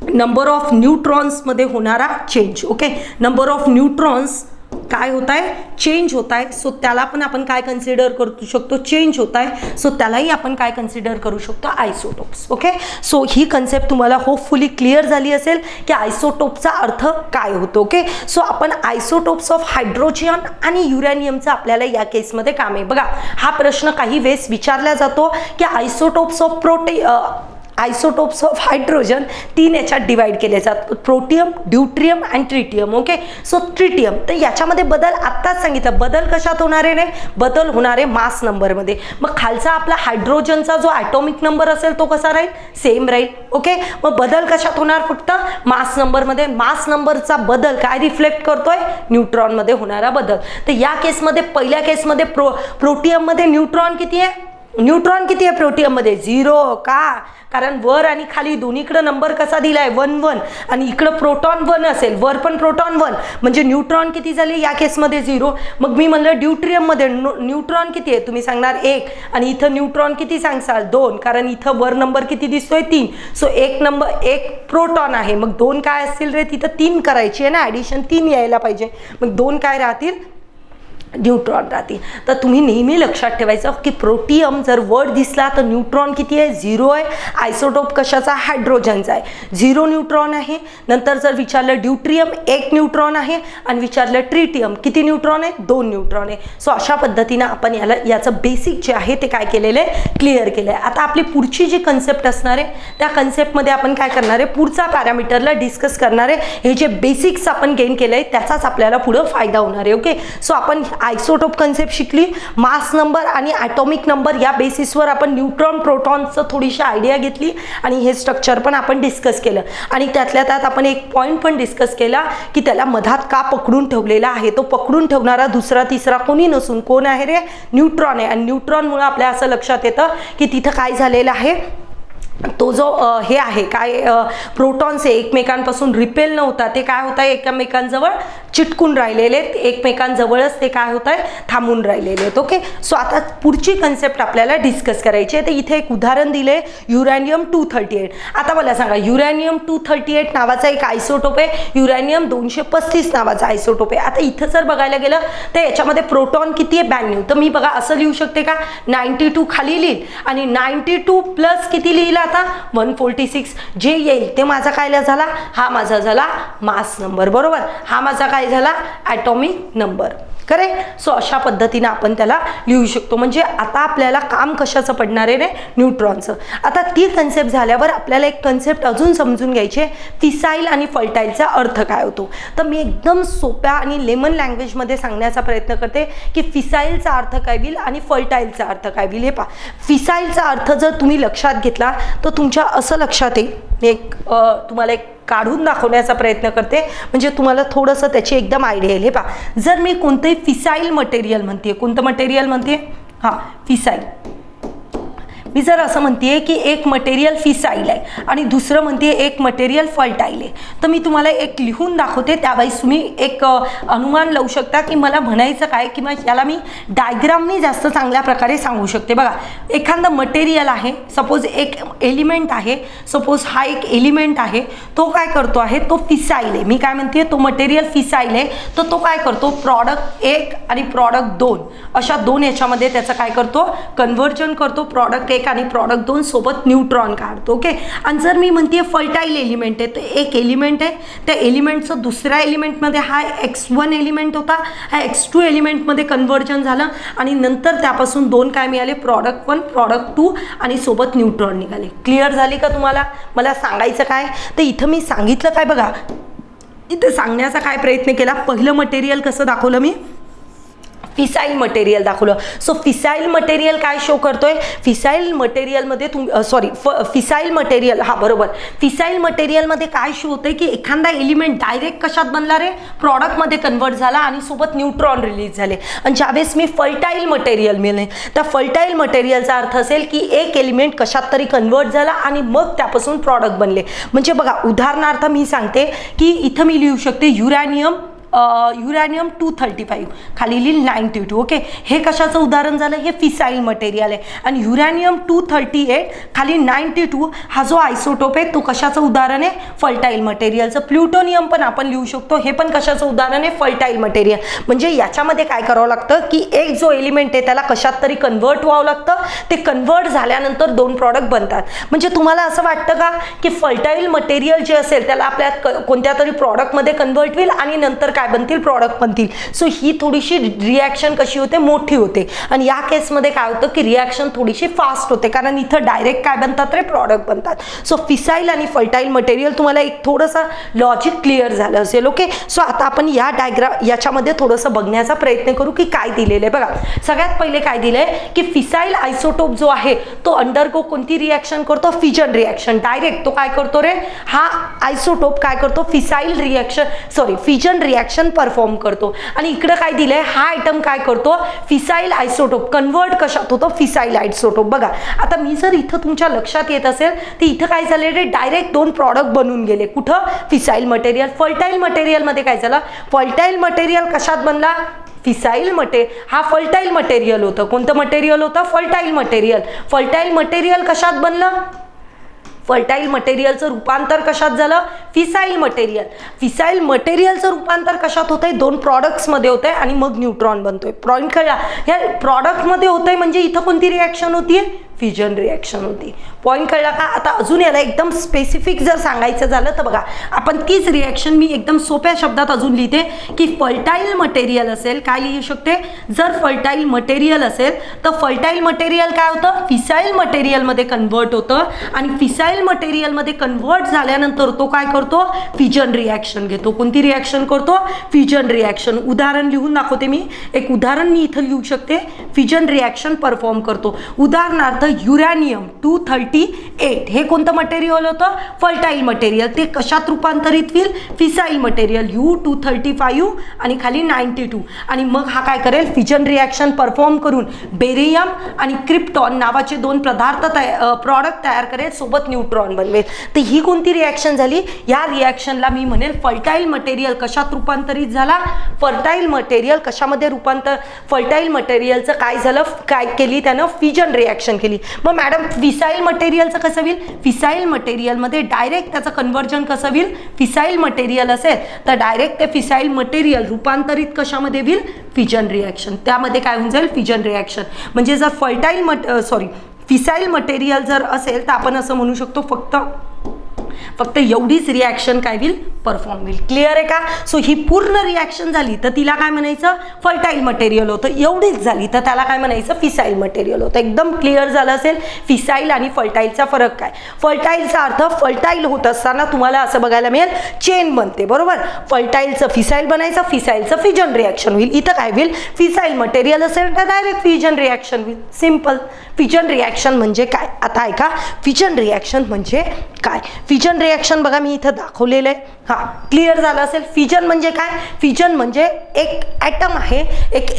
नंबर ऑफ न्यूट्रॉन्समध्ये होणारा change. Okay, number of neutrons काय होत आहे, चेंज होत आहे. सो त्याला पण आपण काय कन्सिडर करू शकतो, चेंज होत आहे. सो त्यालाही आपण काय कन्सिडर करू शकतो, आयसोटोप्स. ओके, सो ही कन्सेप्ट तुम्हाला होपफुली क्लिअर झाली असेल की आयसोटोपचा अर्थ काय होतो. ओके, सो आपण आयसोटोप्स ऑफ हायड्रोजन आणि युरॅनियमचं आपल्याला या केसमध्ये काम आहे. बघा हा प्रश्न काही वेळेस विचारला जातो की आयसोटोप्स ऑफ हायड्रोजन 3 याच्यात डिवाइड केले जातात, protium, deuterium and tritium. Okay, so tritium तर याच्यामध्ये बदल आत्ताच सांगितलं, बदल कशात होणारे नाही, बदल होणारे मास नंबरमध्ये. मग खालचा आपला हायड्रोजनचा जो ॲटॉमिक नंबर असेल तो कसा राहील, सेम राहील. ओके, मग बदल कशात होणार, फक्त मास नंबरमध्ये. मास नंबरचा बदल काय रिफ्लेक्ट करतोय, न्यूट्रॉनमध्ये होणारा बदल. तर या केसमध्ये पहिल्या केसमध्ये प्रोटियममध्ये न्यूट्रॉन किती आहे, न्यूट्रॉन किती आहे प्रोटियममध्ये? 0. का? कारण वर आणि खाली दोन्हीकडं नंबर कसा दिलाय? 1 1. आणि इकडं प्रोटॉन 1 असेल, वर पण प्रोटॉन 1, म्हणजे न्यूट्रॉन किती झाले या केसमध्ये? 0. मग मी म्हणलं ड्यूट्रियममध्ये न्यूट्रॉन किती आहे? तुम्ही सांगणार 1. आणि इथं न्यूट्रॉन किती सांगसाल? 2. कारण इथं वर नंबर किती दिसतोय? 3. सो एक प्रोटॉन आहे. मग 2 काय असतील रे? तिथं 3 करायची आहे ना, ॲडिशन 3 यायला पाहिजे. मग 2 काय राहतील? न्यूट्रॉन राहतील. तर तुम्ही नेहमी लक्षात ठेवायचं की प्रोटियम जर वर दिसला तर न्यूट्रॉन किती आहे? 0 आहे. आयसोटोप कशाचा? हायड्रोजनचा आहे, 0 न्यूट्रॉन आहे. नंतर जर विचारलं ड्यूट्रियम 1 न्यूट्रॉन आहे, आणि विचारलं ट्रिटियम किती न्यूट्रॉन आहे? 2 न्यूट्रॉन आहे. सो अशा पद्धतीनं आपण याचं बेसिक जे आहे ते काय केलेलं आहे? क्लिअर केलं आहे. आता आपली पुढची जी कन्सेप्ट असणार आहे त्या कन्सेप्टमध्ये आपण काय करणार आहे? पुढचा पॅरामीटरला डिस्कस करणार आहे. हे जे बेसिक्स आपण गेन केलं आहे त्याचाच आपल्याला पुढं फायदा होणार आहे. ओके, सो आपण आयसोटोप कन्सेप्ट शिकली, मास नंबर आणि ॲटॉमिक नंबर या बेसिसवर आपण न्यूट्रॉन प्रोटॉनचं थोडीशी आयडिया घेतली आणि हे स्ट्रक्चर पण आपण डिस्कस केलं. आणि त्यातल्या त्यात आपण एक पॉईंट पण डिस्कस केला की त्याला मधात का पकडून ठेवलेला आहे? तो पकडून ठेवणारा दुसरा तिसरा कोणी नसून कोण आहे रे? न्यूट्रॉन आहे. आणि न्यूट्रॉनमुळे आपल्या असं लक्षात येतं की तिथं काय झालेलं आहे? तो जो हे आहे काय प्रोटॉन्स आहे एकमेकांपासून रिपेल नव्हता, ते काय होत आहे? एकमेकांजवळ चिटकून राहिलेले, एकमेकांजवळच ते काय होत आहे? थांबून राहिलेले आहेत. ओके, सो आता पुढची कन्सेप्ट आपल्याला डिस्कस करायची आहे. तर इथे एक उदाहरण दिले, युरॅनियम 238. आता मला सांगा, युरॅनियम 238 नावाचा एक आयसोटोप आहे, युरॅनियम 235 नावाचा आयसोटोप आहे. आता इथं जर बघायला गेलं तर याच्यामध्ये प्रोटॉन किती आहे? 92. तर मी बघा असं लिहू शकते का? 92 खाली लिहिल आणि 92 प्लस किती लिहिलं आता? 146. जे येईल ते माझा काय झाला? हा माझा झाला मास नंबर, बरोबर. हा माझा काय झाला? Atomic number. करेक्ट. सो अशा पद्धतीने आपण त्याला लिहू शकतो. म्हणजे आता आपल्याला काम कशाचं पडणार आहे रे? न्यूट्रॉनचं. आता ती कन्सेप्ट झाल्यावर आपल्याला एक कन्सेप्ट अजून समजून घ्यायची आहे, फिसाईल आणि फर्टाईलचा अर्थ काय होतो. तर मी एकदम सोप्या आणि लेमन लँग्वेजमध्ये सांगण्याचा प्रयत्न करते की फिसाईलचा अर्थ काय होईल आणि फर्टाईलचा अर्थ काय होईल. हे पहा, फिसाईलचा अर्थ जर तुम्ही लक्षात घेतला तर तुमच्या असं लक्षात येईल. मी एक तुम्हाला एक काढून दाखवण्याचा प्रयत्न करते म्हणजे तुम्हाला थोडंसं त्याची एकदम आयडिया येईल. हे पहा, जर मी कोणतंही फिसाईल मटेरियल म्हणते, कोणतं मटेरियल म्हणते? हां, फिसाईल. मी जर असं म्हणते की एक मटेरियल फिसाईल आहे आणि दुसरं म्हणते एक मटेरियल फर्टाईल आहे, तर मी तुम्हाला एक लिहून दाखवते, त्यावेळेस तुम्ही एक अनुमान लावू शकता की मला म्हणायचं काय, किंवा याला मी डायग्रामनी जास्त चांगल्या प्रकारे सांगू शकते. बघा, एखादं मटेरियल आहे, सपोज एक एलिमेंट आहे, सपोज हा एक एलिमेंट आहे, तो काय करतो आहे? तो फिसाईल आहे. मी काय म्हणते? तो मटेरियल फिसाईल आहे, तर तो काय करतो? प्रॉडक्ट 1 आणि प्रॉडक्ट 2 अशा 2 याच्यामध्ये त्याचं काय करतो? कन्व्हर्जन करतो. प्रॉडक्ट 1 आणि प्रॉडक्ट 2 सोबत न्यूट्रॉन काढतो. ओके, आणि जर मी म्हणते फर्टाईल एलिमेंट आहे, तर एक एलिमेंट आहे, त्या एलिमेंटचं दुसऱ्या एलिमेंटमध्ये हा X1 एलिमेंट होता, हा X2 एलिमेंटमध्ये कन्व्हर्जन झालं आणि नंतर त्यापासून 2 काय मिळाले? प्रॉडक्ट 1 प्रॉडक्ट 2 आणि सोबत न्यूट्रॉन निघाले. क्लिअर झाली का तुम्हाला? मला सांगायचं काय? तर इथं मी सांगितलं काय बघा, इथं सांगण्याचा काय प्रयत्न केला? पहिलं मटेरियल कसं दाखवलं मी? फिसाईल मटेरियल दाखवलं. सो फिसाईल मटेरियल काय शो करतोय? फिसाईल मटेरियलमध्ये फिसाईल मटेरियल, हा बरोबर, फिसाईल मटेरियलमध्ये काय शो होतंय की एखादा एलिमेंट डायरेक्ट कशात बनला रे? प्रॉडक्टमध्ये कन्वर्ट झाला आणि सोबत न्यूट्रॉन रिलीज झाले. आणि ज्यावेळेस मी फर्टाईल मटेरियल मिळणे, त्या फर्टाईल मटेरियलचा अर्थ असेल की एक एलिमेंट कशात तरी कन्वर्ट झाला आणि मग त्यापासून प्रॉडक्ट बनले. म्हणजे बघा, उदाहरणार्थ मी सांगते की इथं मी लिहू शकते युरॅनियम 235 खाली लिहिल 92. ओके, हे कशाचं उदाहरण झालं? हे फिसाईल मटेरियल आहे. आणि युरॅनियम 238 खाली 92 हा जो आयसोटोप आहे तो कशाचं उदाहरण आहे? फर्टाईल मटेरियलचं. प्लुटोनियम पण आपण लिहू शकतो, हे पण कशाचं उदाहरण आहे? Fertile material. म्हणजे याच्यामध्ये काय करावं लागतं की एक जो एलिमेंट आहे त्याला कशात तरी कन्वर्ट व्हावं लागतं, ते कन्वर्ट झाल्यानंतर 2 प्रॉडक्ट बनतात. म्हणजे तुम्हाला असं वाटतं का की फर्टाईल मटेरियल जे असेल त्याला आपल्या कोणत्या तरी प्रॉडक्टमध्ये कन्वर्ट होईल आणि नंतर काय बनतील? प्रॉडक्ट बनतील. सो ही थोडीशी रिॲक्शन कशी होते? मोठी होते. आणि या केसमध्ये काय होतं की रिॲक्शन थोडीशी फास्ट होते, कारण इथं डायरेक्ट काय बनतात रे? प्रॉडक्ट बनतात. सो फिसाईल आणि फर्टाईल मटेरियल तुम्हाला एक थोडंसं लॉजिक क्लिअर झालं असेल. ओके, सो आता आपण या याच्यामध्ये थोडंसं बघण्याचा प्रयत्न करू की काय दिलेलं आहे. बघा, सगळ्यात पहिले काय दिलंय की फिसाईल आयसोटोप जो आहे तो अंडरगो कोणती रिॲक्शन करतो? Fission reaction. डायरेक्ट तो काय करतो रे? हा आयसोटोप काय करतो? Fissile reaction fission reaction reaction perform करतो. आणि इकडे काय दिलंय, हा आयटम काय करतो, फिसाईल आयसोटोप कन्वर्ट कशात होतो, फिसाईल आयसोटोप. बघा आता मी जर इथं तुमच्या लक्षात येत असेल तर इथं काय झाले रे, डायरेक्ट दोन प्रॉडक्ट बनून गेले. कुठं, फिसाईल मटेरियल. फर्टाईल मटेरियलमध्ये काय झालं, फर्टाईल मटेरियल कशात बनला, फिसाईल हा फर्टाईल मटेरियल होतं. कोणतं मटेरियल होतं, फर्टाईल मटेरियल. फर्टाईल मटेरियल कशात बनलं, फर्टाईल मटेरियलचं रूपांतर कशात झालं, फिसाईल मटेरियल. फिसाईल मटेरियलचं रूपांतर कशात होतंय, दोन प्रॉडक्ट्समध्ये होतंय आणि मग न्यूट्रॉन बनतोय. पॉईंट कळला, या प्रॉडक्टमध्ये होतंय म्हणजे इथं कोणती रिॲक्शन होतीये, फ्युजन रिॲक्शन होती. पॉईंट कळला का. आता अजून याला एकदम स्पेसिफिक जर सांगायचं झालं तर बघा, आपण तीच रिॲक्शन मी एकदम सोप्या शब्दात अजून लिहिते की फर्टाईल मटेरियल असेल, काय लिहू शकते, जर फर्टाईल मटेरियल असेल तर फर्टाईल मटेरियल काय होतं, फिसाईल मटेरियलमध्ये कन्वर्ट होतं आणि फिसाईल मटेरियलमध्ये कन्वर्ट झाल्यानंतर तो काय करतो, फ्युजन रिॲक्शन घेतो. कोणती रिॲक्शन करतो, फ्युजन रिॲक्शन. उदाहरण लिहून दाखवते मी, एक उदाहरण मी इथं लिहू शकते, फ्युजन रिॲक्शन परफॉर्म करतो. उदाहरणार्थ युरॅनियम 238 हे कोणतं मटेरियल होतं, फर्टाईल मटेरियल. ते कशात रूपांतरित होईल, फिसाईल मटेरियल. U235 आणि खाली 92 आणि मग हा काय करेल, फ्युजन रिॲक्शन परफॉर्म करून बेरियम आणि क्रिप्टॉन नावाचे दोन प्रॉडक्ट तयार करेल, सोबत न्यूट्रॉन बनवेल. तर ही कोणती रिॲक्शन झाली, या रिॲक्शनला मी म्हणेल फर्टाईल मटेरियल कशात रूपांतरित झाला, फर्टाईल मटेरियल कशामध्ये रूपांतर, फर्टाईल मटेरियलचं काय झालं, काय केली त्यानं, फ्युजन रिॲक्शन केली. मग मॅडम फिसाईल मटेरियलचं कसं होईल, फिसाईल मटेरियलमध्ये डायरेक्ट त्याचं कन्व्हर्जन कसं होईल, फिसाईल मटेरियल असेल तर डायरेक्ट ते फिसाईल मटेरियल रूपांतरित कशामध्ये होईल, फ्युजन रिॲक्शन. त्यामध्ये काय होऊन जाईल, फ्युजन रिॲक्शन. म्हणजे जर फिसाईल मटेरियल जर असेल तर आपण असं म्हणू शकतो फक्त एवढीच रिॲक्शन काय होईल, परफॉर्म होईल. क्लिअर आहे का. सो ही पूर्ण रिॲक्शन झाली तर तिला काय म्हणायचं, फर्टाईल मटेरियल होतं. एवढीच झाली तर त्याला काय म्हणायचं, फिसाईल मटेरियल होतं. एकदम क्लिअर झालं असेल फिसाईल आणि फर्टाईलचा फरक काय. फर्टाईलचा अर्थ, फर्टाईल होत असताना तुम्हाला असं बघायला मिळेल चेन बनते, बरोबर. फर्टाईलचं फिसाईल बनायचं, फिसाईलचं फ्युजन रिॲक्शन होईल. इथं काय होईल, फिसाईल मटेरियल असेल तर डायरेक्ट फ्युजन रिॲक्शन होईल. सिम्पल. फ्युजन रिॲक्शन म्हणजे काय, आता ऐका, फ्युजन रिॲक्शन म्हणजे काय. फ्युजन रिॲक्शन बघा मी इथं दाखवलेलं आहे, हां क्लिअर झालं असेल. फ्युजन म्हणजे काय, फ्युजन म्हणजे एक ॲटम आहे, एक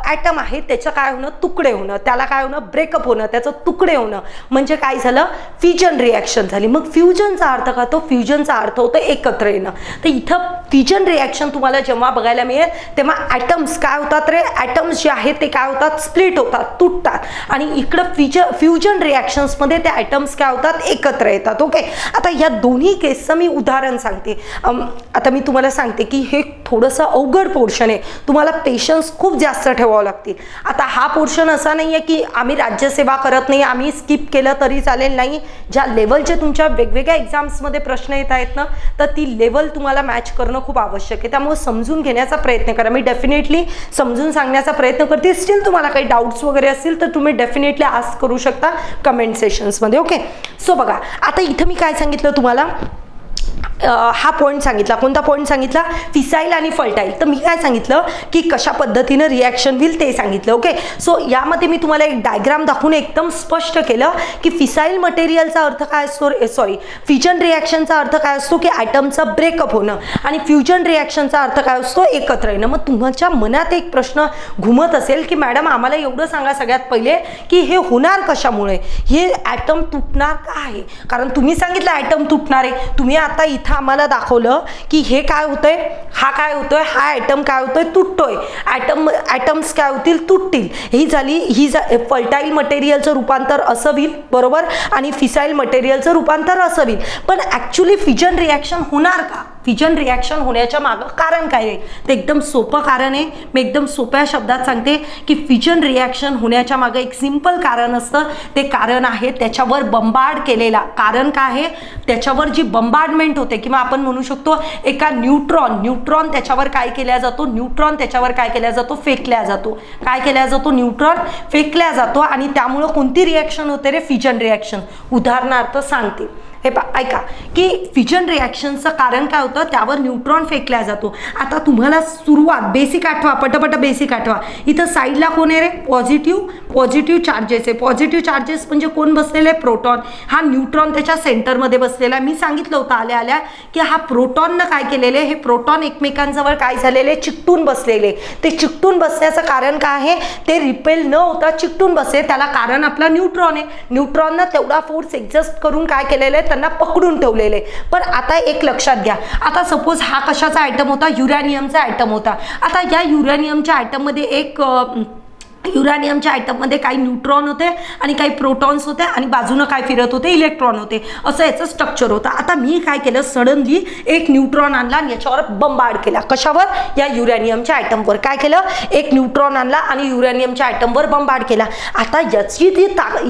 ॲटम आहे, त्याचं काय होणं, तुकडे होणं, त्याला काय होणं, ब्रेकअप होणं, त्याचं तुकडे होणं म्हणजे काय झालं, फ्युजन रिॲक्शन झाली. मग फ्युजनचा अर्थ काय होतो, फ्युजनचा अर्थ होतो एकत्र येणं. तर इथं फ्युजन रिॲक्शन तुम्हाला जेव्हा बघायला मिळेल तेव्हा ॲटम्स काय होतात रे, ॲटम्स जे आहेत ते काय होतात, स्प्लिट होतात, तुटतात. आणि इकडं फ्युजन रिॲक्शन्समध्ये ते ॲटम्स काय होतात, एकत्र येतात. ओके. आता या दोन्ही केसचं मी उदाहरण सांगते. आता मी तुम्हाला सांगते की हे थोडंसं अवघड पोर्शन आहे, तुम्हाला पेशन्स खूप जास्त ठेवावं लागतील. आता हा पोर्शन असा नाही आहे की आम्ही राज्यसेवा करत नाही, आम्ही स्किप केलं तरी चालेल, नाही. ज्या लेवलचे तुमच्या वेगवेगळ्या एक्झाम्समध्ये प्रश्न येत आहेत ना, तर ती लेवल तुम्हाला मॅच करणं खूप आवश्यक आहे. त्यामुळे समजून घेण्याचा प्रयत्न करा. मी डेफिनेटली समजून सांगण्याचा प्रयत्न करते. स्टील तुम्हाला काही डाऊट्स वगैरे असतील तर तुम्ही डेफिनेटली आस्क करू शकता कमेंट सेशन्समध्ये. ओके. सो बघा आता इथं मी काय सांगितलं तुम्हाला, हा पॉईंट सांगितला. कोणता पॉईंट सांगितला, फिसाईल आणि फर्टाईल. तर मी काय सांगितलं की कशा पद्धतीनं रिॲक्शन होईल ते सांगितलं. ओके. सो यामध्ये मी तुम्हाला एक डायग्राम दाखवून एकदम स्पष्ट केलं की फिसाईल मटेरियलचा अर्थ काय असतो, फ्युजन रिॲक्शनचा अर्थ काय असतो की ॲटमचं ब्रेकअप होणं, आणि फ्युजन रिॲक्शनचा अर्थ काय असतो, एकत्र येणं. मग तुमच्या मनात एक प्रश्न घुमत असेल की मॅडम आम्हाला एवढं सांगा सगळ्यात पहिले की हे होणार कशामुळे, हे ॲटम तुटणार का आहे. कारण तुम्ही सांगितलं ॲटम तुटणार आहे, तुम्ही आता इथं आम्हाला दाखवलं की हे काय होतंय, हा काय होतोय, हा ॲटम काय होतोय, तुटतोय. ॲटम्स काय होतील, तुटतील. ही फर्टाईल मटेरियलचं रूपांतर असं होईल, बरोबर, आणि फिसाईल मटेरियलचं रूपांतर असं होईल. पण ॲक्च्युली फ्युजन रिॲक्शन होणार का, फ्युजन रिॲक्शन होण्याच्या मागं कारण काय आहे, ते एकदम सोपं कारण आहे. मी एकदम सोप्या शब्दात सांगते की फ्युजन रिॲक्शन होण्याच्या मागं एक सिंपल कारण असतं. ते कारण आहे त्याच्यावर बंबार्ड केलेला, कारण काय आहे, त्याच्यावर जी बंबार्डमेंट होते किंवा आपण म्हणू शकतो एका न्यूट्रॉन त्याच्यावर काय केला जातो, न्यूट्रॉन त्याच्यावर काय केला जातो, फेकल्या जातो. काय केला जातो, न्यूट्रॉन फेकल्या जातो. आणि त्यामुळं कोणती रिॲक्शन होते रे, फ्युजन रिॲक्शन. उदाहरणार्थ सांगते, हे ऐका की फिजन रिॲक्शनचं कारण काय होतं, त्यावर न्यूट्रॉन फेकला जातो. आता तुम्हाला सुरुवात बेसिक आठवा, पटपट बेसिक आठवा. इथं साईडला कोण आहे रे, पॉझिटिव्ह चार्जेस आहे. पॉझिटिव्ह चार्जेस म्हणजे कोण बसलेले, प्रोटॉन. हा न्यूट्रॉन त्याच्या सेंटरमध्ये बसलेला आहे. मी सांगितलं होतं आल्या की हा प्रोटॉननं काय केलेले, हे प्रोटॉन एकमेकांजवळ काय झालेले, चिकटून बसलेले. ते चिकटून बसण्याचं कारण काय आहे, ते रिपेल न होता चिकटून बसले, त्याला कारण आपला न्यूट्रॉन आहे. न्यूट्रॉननं तेवढा फोर्स एक्झस्ट करून काय केलेलं आहे, त्यांना पकडून ठेवलेले. पण आता एक लक्षात घ्या, आता सपोज हा कशाचा आयटम होता, युरॅनियमचा आयटम होता. आता या युरॅनियमच्या आयटममध्ये काही न्यूट्रॉन होते आणि काही प्रोटॉन्स होते आणि बाजूनं काय फिरत होते, इलेक्ट्रॉन होते. असं याचं स्ट्रक्चर होतं. आता मी काय केलं, सडनली एक न्यूट्रॉन आणला आणि याच्यावर बंबार्ड केला. कशावर, या युरॅनियमच्या आयटमवर. काय केलं, एक न्यूट्रॉन आणला आणि युरॅनियमच्या आयटमवर बंबार्ड केला. आता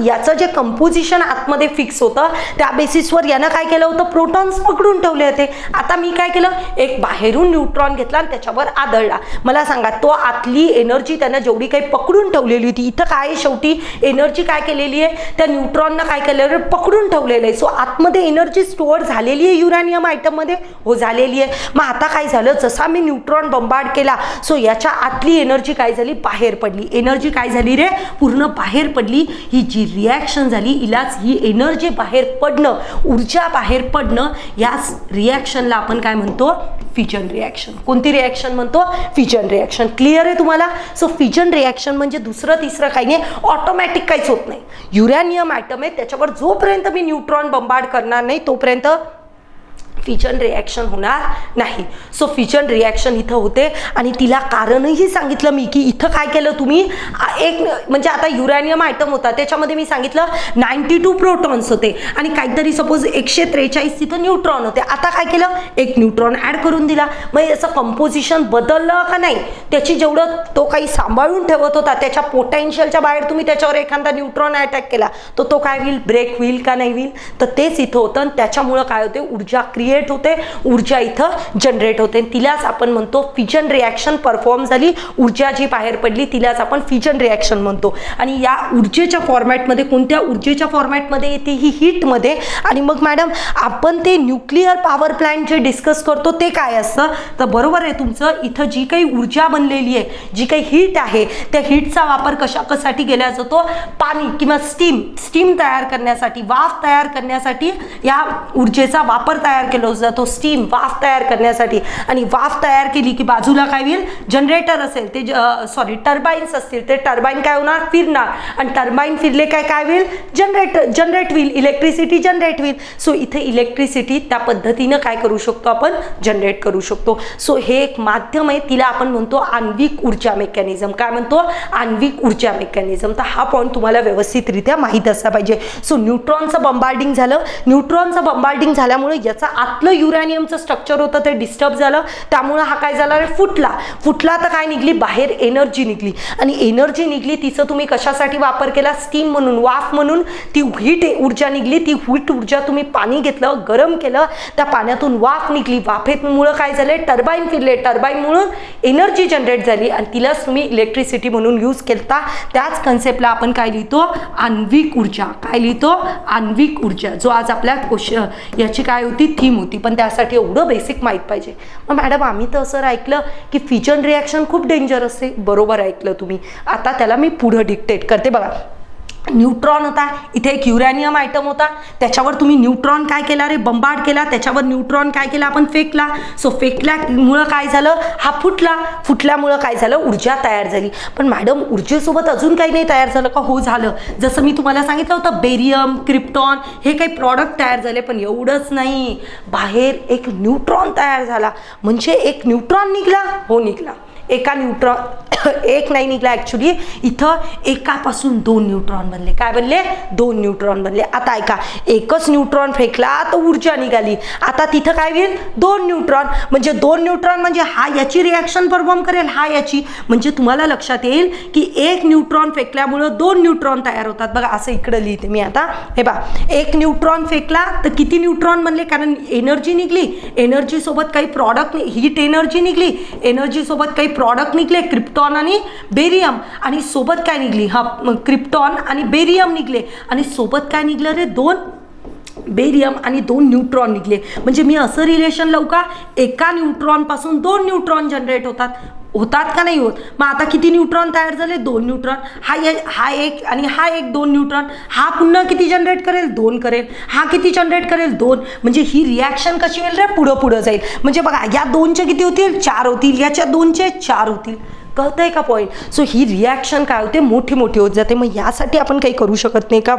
याचं जे कंपोजिशन आतमध्ये फिक्स होतं, त्या बेसिसवर यानं काय केलं होतं, प्रोटॉन्स पकडून ठेवले होते. आता मी काय केलं, एक बाहेरून न्यूट्रॉन घेतला आणि त्याच्यावर आदळला. मला सांगा, तो आतली एनर्जी त्यानं जेवढी काही पकडून ठेवलेली होती, इथं काय शेवटी एनर्जी काय केलेली आहे, त्या न्यूट्रॉननं काय केलेलं, पकडून ठेवलेलं आहे. सो आतमध्ये एनर्जी स्टोअर झालेली आहे युरॅनियम आयटममध्ये, हो झालेली आहे. मग आता काय झालं, जसा मी न्यूट्रॉन बंबार्ड केला, सो याच्या आतली एनर्जी काय झाली, बाहेर पडली. एनर्जी काय झाली रे, पूर्ण बाहेर पडली. ही जी रिॲक्शन झाली, हिलाच ही एनर्जी बाहेर पडणं, ऊर्जा बाहेर पडणं, याच रिॲक्शनला आपण काय म्हणतो, फिजन रिॲक्शन. कोणती रिॲक्शन म्हणतो, फिजन रिॲक्शन. क्लिअर आहे तुम्हाला. सो फिजन रिॲक्शन म्हणजे दुसरं तिसरं काही नाही, ऑटोमॅटिक काहीच होत नाही. युरॅनियम ॲटम आहे, त्याच्यावर जोपर्यंत मी न्यूट्रॉन बंबार्ड करणार नाही तोपर्यंत फिजन रिॲक्शन होणार नाही. सो फिजन रिॲक्शन इथं होते आणि तिला कारणही सांगितलं मी की इथं काय केलं तुम्ही, एक म्हणजे आता युरॅनियम आयटम होता, त्याच्यामध्ये मी सांगितलं 92 प्रोटॉन्स होते आणि काहीतरी सपोज 143 तिथं न्यूट्रॉन होते. आता काय केलं, एक न्यूट्रॉन ॲड करून दिला. मग याचं कंपोजिशन बदललं का नाही, त्याची जेवढं तो काही सांभाळून ठेवत होता, त्याच्या पोटेन्शियलच्या बाहेर तुम्ही त्याच्यावर एखादा न्यूट्रॉन अटॅक केला तर तो काय होईल, ब्रेक होईल का नाही होईल. तर तेच इथं होतं आणि त्याच्यामुळं काय होते, ऊर्जा क्रिएट होते, ऊर्जा इथं जनरेट होते. तिलाच आपण म्हणतो फिजन रिॲक्शन परफॉर्म झाली. ऊर्जा जी बाहेर पडली तिलाच आपण फिजन रिॲक्शन म्हणतो. आणि या ऊर्जेच्या फॉर्मॅटमध्ये, कोणत्या ऊर्जेच्या फॉर्मॅटमध्ये येते, ही हीटमध्ये. आणि मग मॅडम आपण ते न्यूक्लिअर पॉवर प्लॅन्ट जे डिस्कस करतो ते काय असतं, तर बरोबर आहे तुमचं. इथं जी काही ऊर्जा बनलेली आहे, जी काही हीट आहे, त्या हीटचा वापर कशासाठी केला जातो, पाणी किंवा स्टीम तयार करण्यासाठी, वाफ तयार करण्यासाठी या ऊर्जेचा वापर तयार केला जातो. स्टीम, वाफ तयार करण्यासाठी. आणि वाफ तयार केली की बाजूला काय होईल, जनरेटर असेल ते टर्बाईन्स असतील, ते टर्बाईन काय होणार, फिरणार. आणि टर्बाईन फिरले काय होईल, जनरेट होईल, इलेक्ट्रिसिटी जनरेट होईल. सो इथे इलेक्ट्रिसिटी त्या पद्धतीनं काय करू शकतो आपण, जनरेट करू शकतो. सो हे एक माध्यम आहे, तिला आपण म्हणतो आण्विक ऊर्जा मेकॅनिझम. काय म्हणतो, आण्विक ऊर्जा मेकॅनिझम. तर हा पॉईंट तुम्हाला व्यवस्थितरित्या माहीत असला पाहिजे. सो न्यूट्रॉनचं बंबार्डिंग झालं. न्यूट्रॉनचं बंबार्डिंग झाल्यामुळे याचा आतलं युरॅनियमचं स्ट्रक्चर होतं ते डिस्टर्ब झालं. त्यामुळे हा काय झाला रे, फुटला तर काय निघली, बाहेर एनर्जी निघली. आणि एनर्जी निघली, तिचं तुम्ही कशासाठी वापर केला, स्टीम म्हणून, वाफ म्हणून. ती हीट ऊर्जा निघली. ती हीट ऊर्जा तुम्ही पाणी घेतलं, गरम केलं, त्या पाण्यातून वाफ निघली. वाफेमुळं काय झाले, टर्बाईन फिरले, टर्बाईनमुळं एनर्जी जनरेट झाली आणि तिलाच तुम्ही इलेक्ट्रिसिटी म्हणून यूज केलता. त्याच कन्सेप्टला आपण काय लिहितो, आण्विक ऊर्जा. काय लिहितो, आण्विक ऊर्जा. जो आज आपल्या याची काय होती, थीम होती. पण त्यासाठी एवढं बेसिक माहीत पाहिजे. मग मॅडम आम्ही तर असं ऐकलं की फिजन रिॲक्शन खूप डेंजर असते. बरोबर ऐकलं तुम्ही. आता त्याला मी पुढं डिक्टेट करते. बघा, न्यूट्रॉन होता, इथे एक युरॅनियम आयटम होता, त्याच्यावर तुम्ही न्यूट्रॉन काय केला रे, बंबार्ड केला. त्याच्यावर न्यूट्रॉन काय केला आपण, फेकला. सो फेकल्यामुळं काय झालं, हा फुटल्यामुळं काय झालं, ऊर्जा तयार झाली. पण मॅडम ऊर्जेसोबत अजून काही नाही तयार झालं का, हो झालं. जसं मी तुम्हाला सांगितलं होतं, बेरियम, क्रिप्टॉन हे काही प्रॉडक्ट तयार झाले. पण एवढंच नाही, बाहेर एक न्यूट्रॉन तयार झाला. म्हणजे एक न्यूट्रॉन निघला, हो निघला. एका न्यूट्रॉन एक नाही निघला ॲक्च्युली, इथं एकापासून 2 न्यूट्रॉन बनले. काय बनले, 2 न्यूट्रॉन बनले. आता ऐका, एकच न्यूट्रॉन फेकला तर ऊर्जा निघाली. आता तिथं काय होईल, 2 न्यूट्रॉन. म्हणजे 2 न्यूट्रॉन म्हणजे हा याची रिॲक्शन परफॉर्म करेल, हा याची. म्हणजे तुम्हाला लक्षात येईल की एक न्यूट्रॉन फेकल्यामुळं 2 न्यूट्रॉन तयार होतात. बघा असं इकडं लिहिते मी आता. हे बघा, एक न्यूट्रॉन फेकला तर किती न्यूट्रॉन बनले, कारण एनर्जी निघली. एनर्जी सोबत काही प्रॉडक्ट, हीट एनर्जी निघली. एनर्जी सोबत काही प्रॉडक्ट निघले, क्रिप्टॉन आणि बेरियम. आणि सोबत काय निघली, हा क्रिप्टॉन आणि बेरियम निघले. आणि सोबत काय निघलं रे, 2 बेरियम आणि 2 न्यूट्रॉन निघले. म्हणजे मी असं रिलेशन लावू का, एका न्यूट्रॉनपासून 2 न्यूट्रॉन जनरेट होतात का नाही होत. मग आता किती न्यूट्रॉन तयार झाले, 2 न्यूट्रॉन. हा एक आणि हा एक 2 न्यूट्रॉन. हा पुन्हा किती जनरेट करेल, 2 करेल. हा किती जनरेट करेल, 2. म्हणजे ही रिॲक्शन कशी होईल रे, पुढं जाईल. म्हणजे बघा, या 2चे किती होतील, 4 होतील. याच्या 2चे 4 होतील. कळतंय का पॉईंट. सो ही रिॲक्शन काय होते, मोठी होत जाते. मग यासाठी आपण काही करू शकत नाही का,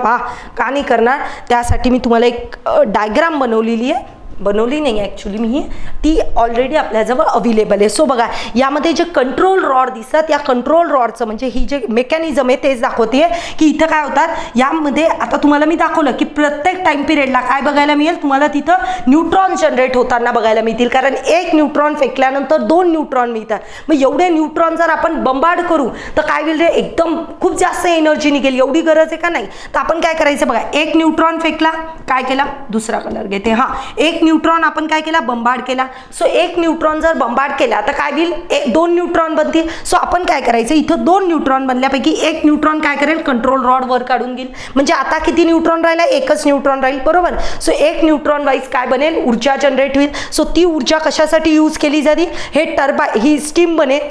का नाही करणार. त्यासाठी मी तुम्हाला एक डायग्राम बनवली नाही ॲक्च्युली मी, ती ऑलरेडी आपल्याजवळ अवेलेबल आहे. सो बघा, यामध्ये जे कंट्रोल रॉड दिसतात, या कंट्रोल रॉडचं म्हणजे ही जे मेकॅनिझम आहे तेच दाखवते की इथं काय होतात. यामध्ये आता तुम्हाला मी दाखवलं की प्रत्येक टाइम पिरियडला काय बघायला मिळेल तुम्हाला, तिथं न्यूट्रॉन जनरेट होताना बघायला मिळतील. कारण एक न्यूट्रॉन फेकल्यानंतर 2 न्यूट्रॉन मिळतात. मग एवढे न्यूट्रॉन जर आपण बंबार्ड करू तर काय होईल रे, एकदम खूप जास्त एनर्जी निघेल. एवढी गरज आहे का नाही. तर आपण काय करायचं बघा, एक न्यूट्रॉन फेकला, काय केला, दुसरा कलर घेते. एक न्यूट्रॉन आपण काय केला, बंबार्ड केला. सो एक न्यूट्रॉन जर बंबार्ड केला तर काय होईल, 2 न्यूट्रॉन बनतील. सो आपण काय करायचं, इथं 2 न्यूट्रॉन बनल्यापैकी एक न्यूट्रॉन काय करेल, कंट्रोल रॉड वर काढून घेईल. म्हणजे आता किती न्यूट्रॉन राहिला, एकच न्यूट्रॉन राहील, बरोबर. सो एक न्यूट्रॉन वाईज काय बनेल, ऊर्जा जनरेट होईल. सो ती ऊर्जा कशासाठी यूज केली जाते, हे ही स्टीम बनेल.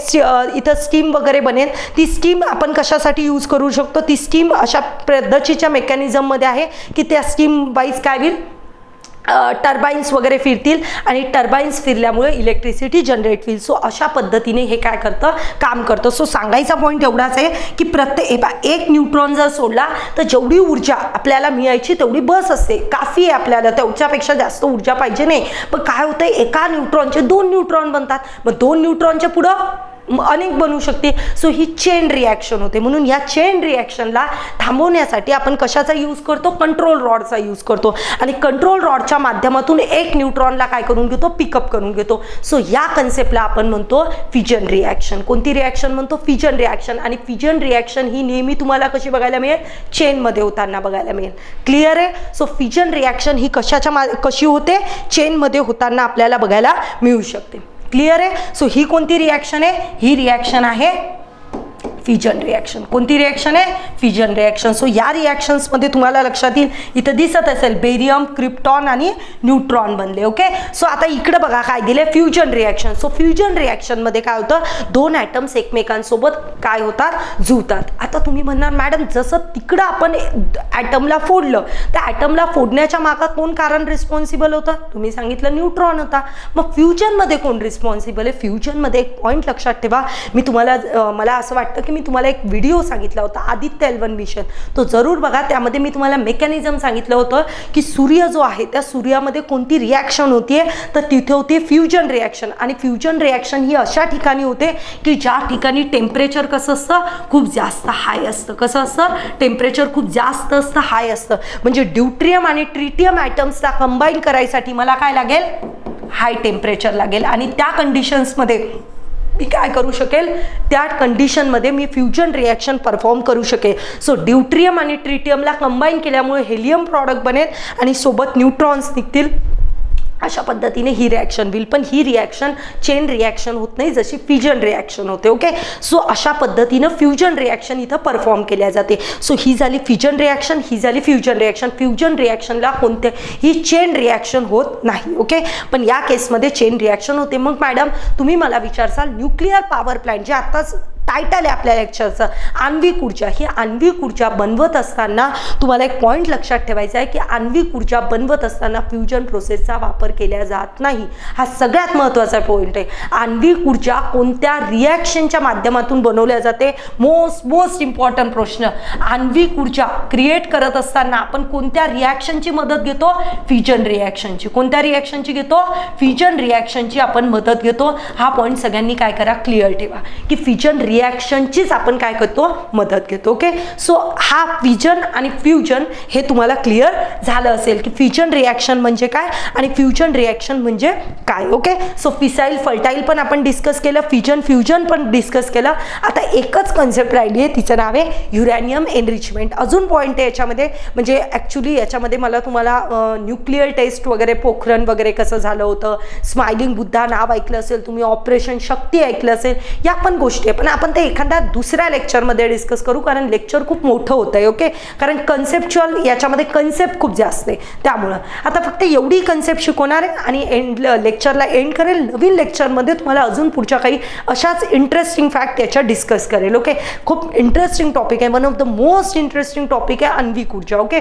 इथं स्टीम वगैरे बनेल. ती स्टीम आपण कशासाठी यूज करू शकतो, ती स्टीम अशा पद्धतीच्या मेकॅनिझम मध्ये आहे की त्या स्टीम वाईज काय होईल, टर्बाईन्स वगैरे फिरतील आणि टर्बाईन्स फिरल्यामुळे इलेक्ट्रिसिटी जनरेट होईल. सो अशा पद्धतीने हे काय करतं, काम करतं. सो सांगायचा पॉईंट एवढाच आहे की एक न्यूट्रॉन जर सोडला तर जेवढी ऊर्जा आपल्याला मिळायची तेवढी बस असते, काफी आहे आपल्याला, त्याच्यापेक्षा जास्त ऊर्जा पाहिजे नाही. पण काय होतं, एका न्यूट्रॉनचे 2 न्यूट्रॉन बनतात. मग 2 न्यूट्रॉनच्या पुढं अनेक बनू शकते. सो ही चेन रिॲक्शन होते. म्हणून या चेन रिॲक्शनला थांबवण्यासाठी आपण कशाचा यूज करतो, कंट्रोल रॉडचा यूज करतो. आणि कंट्रोल रॉडच्या माध्यमातून एक न्यूट्रॉनला काय करून घेतो, पिकअप करून घेतो. सो या कन्सेप्टला आपण म्हणतो फिजन रिॲक्शन. कोणती रिॲक्शन म्हणतो, फिजन रिॲक्शन. आणि फिजन रिॲक्शन ही नेहमी तुम्हाला कशी बघायला मिळेल, चेनमध्ये होताना बघायला मिळेल. क्लिअर आहे. सो फिजन रिॲक्शन ही कशी होते, चेनमध्ये होताना आपल्याला बघायला मिळू शकते. क्लिअर आहे. सो ही कोणती रिॲक्शन आहे, ही रिॲक्शन आहे फिजन रिॲक्शन. कोणती रिॲक्शन आहे, फिजन रिॲक्शन. सो या रिॲक्शन्समध्ये तुम्हाला लक्षात येईल, इथं दिसत असेल बेरियम, क्रिप्टॉन आणि न्यूट्रॉन बनले. ओके. सो आता इकडे बघा काय दिले, फ्युजन रिॲक्शन. सो फ्युजन रिॲक्शनमध्ये काय होतं, 2 ॲटम्स एकमेकांसोबत काय होतात, जुळतात. आता तुम्ही म्हणणार मॅडम, जसं तिकडं आपण ॲटमला फोडलं, त्या ॲटमला फोडण्याच्या मागे कोण कारण रिस्पॉन्सिबल होतं, तुम्ही सांगितलं न्यूट्रॉन होता. मग फ्युजनमध्ये कोण रिस्पॉन्सिबल आहे, फ्युजनमध्ये एक पॉईंट लक्षात ठेवा. मी तुम्हाला मला असं वाटतं की मी तुम्हाला एक व्हिडिओ सांगितला होता, आदित्य L1 मिशन, तो जरूर बघा. त्यामध्ये मी तुम्हाला मेकॅनिझम सांगितलं होतं की सूर्य जो आहे त्या सूर्यामध्ये कोणती रिॲक्शन होतीये, तर तिथे होते फ्युजन रिॲक्शन. आणि फ्युजन रिॲक्शन ही अशा ठिकाणी होते की ज्या ठिकाणी टेम्परेचर कसं असतं, खूप जास्त हाय असतं. कसं असतं, टेम्परेचर खूप जास्त असतं, हाय असतं. म्हणजे ड्यूट्रियम आणि ट्रिटियम ॲटम्सला कंबाईन करायसाठी मला काय लागेल, हाय टेम्परेचर लागेल. आणि त्या कंडिशन्समध्ये मी काय करू शकेल, त्या कंडिशनमध्ये मी फ्युजन रिॲक्शन परफॉर्म करू शकेल. सो ड्यूट्रियम आणि ट्रिटियमला कंबाईन केल्यामुळे हेलियम प्रॉडक्ट बनेल आणि सोबत न्यूट्रॉन्स निघतील. अशा पद्धतीने ही रिॲक्शन होईल. पण ही रिॲक्शन चेन रिॲक्शन होत नाही, जशी फ्युजन रिॲक्शन होते. ओके. सो अशा पद्धतीनं फ्युजन रिॲक्शन इथं परफॉर्म केल्या जाते. सो ही झाली फ्युजन रिॲक्शन, ही झाली फ्युजन रिॲक्शन. फ्युजन रिॲक्शनला ही चेन रिॲक्शन होत नाही. ओके. पण या केसमध्ये चेन रिॲक्शन होते. मग मॅडम तुम्ही मला विचारसाल, न्यूक्लिअर पॉवर प्लांट जे आताच टायटल आहे आपल्या लेक्चरचं, आण्विक ऊर्जा, ही आण्विक ऊर्जा बनवत असताना तुम्हाला एक पॉईंट लक्षात ठेवायचा आहे की आण्विक ऊर्जा बनवत असताना फ्युजन प्रोसेसचा वापर केला जात नाही. हा सगळ्यात महत्त्वाचा पॉईंट आहे. आण्विक ऊर्जा कोणत्या रिॲक्शनच्या माध्यमातून बनवल्या जाते, मोस्ट इम्पॉर्टंट प्रश्न. आण्विक ऊर्जा क्रिएट करत असताना आपण कोणत्या रिॲक्शनची मदत घेतो, फ्युजन रिॲक्शनची. कोणत्या रिॲक्शनची घेतो, फ्युजन रिॲक्शनची आपण मदत घेतो. हा पॉईंट सगळ्यांनी काय करा, क्लिअर ठेवा की फ्युजन रिॲक्शनचीच आपण काय करतो, मदत घेतो. ओके. सो हा फिजन आणि फ्युजन हे तुम्हाला क्लिअर झालं असेल की फ्युजन रिॲक्शन म्हणजे काय आणि फ्युजन रिॲक्शन म्हणजे काय. ओके. सो फिसाईल फर्टाईल पण आपण डिस्कस केलं, फ्युजन पण डिस्कस केलं. आता एकच कन्सेप्ट राहिली आहे, तिचं नाव आहे युरॅनियम एनरिचमेंट. अजून पॉईंट आहे याच्यामध्ये, म्हणजे ॲक्च्युली याच्यामध्ये मला तुम्हाला न्यूक्लिअर टेस्ट वगैरे, पोखरण वगैरे कसं झालं होतं, स्माइलिंग बुद्धा नाव ऐकलं असेल तुम्ही, ऑपरेशन शक्ती ऐकलं असेल, या पण गोष्टी आहे. पण आपण आपण ते एखाद्या दुसऱ्या लेक्चरमध्ये डिस्कस करू, कारण लेक्चर खूप मोठं होतं आहे. ओके, कारण कन्सेप्च्युअल याच्यामध्ये कन्सेप्ट खूप जास्त आहे. त्यामुळं आता फक्त एवढी कन्सेप्ट शिकवणार आहे आणि लेक्चरला एंड करेल. नवीन लेक्चरमध्ये तुम्हाला अजून पुढच्या काही अशाच इंटरेस्टिंग फॅक्ट याच्या डिस्कस करेल. ओके, खूप इंटरेस्टिंग टॉपिक आहे, one of the most interesting topic आहे आण्विक ऊर्जा. ओके,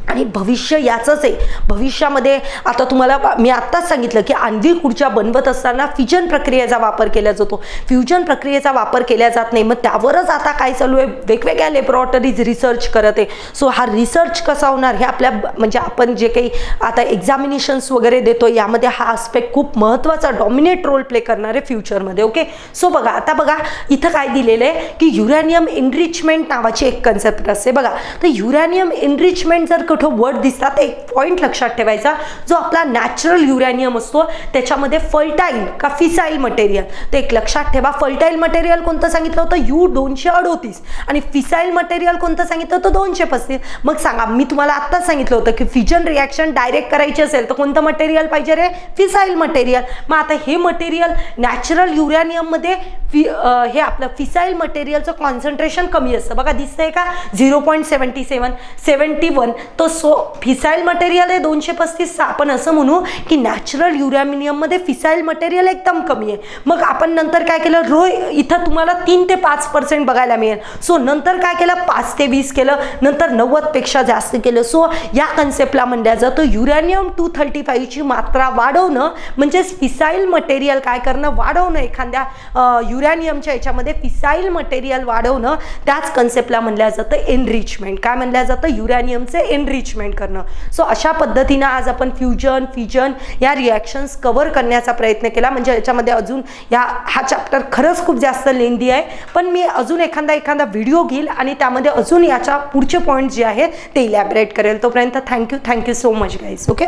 आणि भविष्य याचंच आहे. भविष्यामध्ये आता तुम्हाला मी आत्ताच सांगितलं की आण्विक ऊर्जा बनवत असताना फ्युजन प्रक्रियेचा वापर केला जातो. फ्युजन प्रक्रियेचा वापर केला जात नाही. मग त्यावरच आता काय चालू आहे, वेगवेगळ्या लॅबोरेटरीज रिसर्च करत आहे. सो हा रिसर्च कसा होणार हे आपल्या म्हणजे आपण जे काही आता एक्झामिनेशन्स वगैरे देतो यामध्ये हा आस्पेक्ट खूप महत्त्वाचा डॉमिनेट रोल प्ले करणार आहे फ्युचरमध्ये. ओके, सो बघा आता बघा इथं काय दिलेलं आहे की युरॅनियम एनरिचमेंट नावाची एक कन्सेप्ट असते. बघा, तर युरॅनियम एनरिचमेंट जर कुठं वर्ड दिसतात एक पॉईंट लक्षात ठेवायचा, जो आपला नॅचरल युरॅनियम असतो त्याच्यामध्ये फर्टाईल का फिसाईल मटेरियल, ते एक लक्षात ठेवा. फर्टाईल मटेरियल कोणतं सांगितलं होतं U-238 आणि फिसाईल मटेरियल कोणतं सांगितलं होतं 235. मग सांगा, मी तुम्हाला आत्ताच सांगितलं होतं की फ्युजन रिॲक्शन डायरेक्ट करायची असेल तर कोणतं मटेरियल पाहिजे रे, फिसाईल मटेरियल. मग आता हे मटेरियल नॅचरल युरॅनियममध्ये हे आपलं फिसाईल मटेरियलचं कॉन्सन्ट्रेशन कमी असतं. बघा दिसतंय का, 0.77 71. तो फिसाईल मटेरियल आहे 235. आपण असं म्हणू की नॅचरल युरॅनियममध्ये फिसाईल मटेरियल एकदम कमी आहे. मग आपण नंतर काय केलं, इथं तुम्हाला 3 ते 5% बघायला मिळेल. सो नंतर काय केलं, 5 ते 20 केलं, नंतर 90पेक्षा जास्त केलं. सो या कन्सेप्टला म्हणल्या जातं युरॅनियम 235ची मात्रा वाढवणं म्हणजेच फिसाईल मटेरियल काय करणं, वाढवणं. एखाद्या युरॅनियमच्या याच्यामध्ये फिसाईल मटेरियल वाढवणं, त्याच कन्सेप्टला म्हणल्या जातं एनरिचमेंट. काय म्हणल्या जातं, युरॅनियमचे एनरिचमेंट करणं. सो अशा पद्धतीनं आज आपण फ्युजन फिजन या रिॲक्शन्स कव्हर करण्याचा प्रयत्न केला. म्हणजे याच्यामध्ये अजून हा चॅप्टर खरंच खूप जास्त लेंदी आहे, पण मी अजून एखादा व्हिडिओ घेईल आणि त्यामध्ये अजून याच्या पुढचे पॉईंट जे आहेत ते इलॅबरेट करेल. तोपर्यंत thank you so much guys. Okay.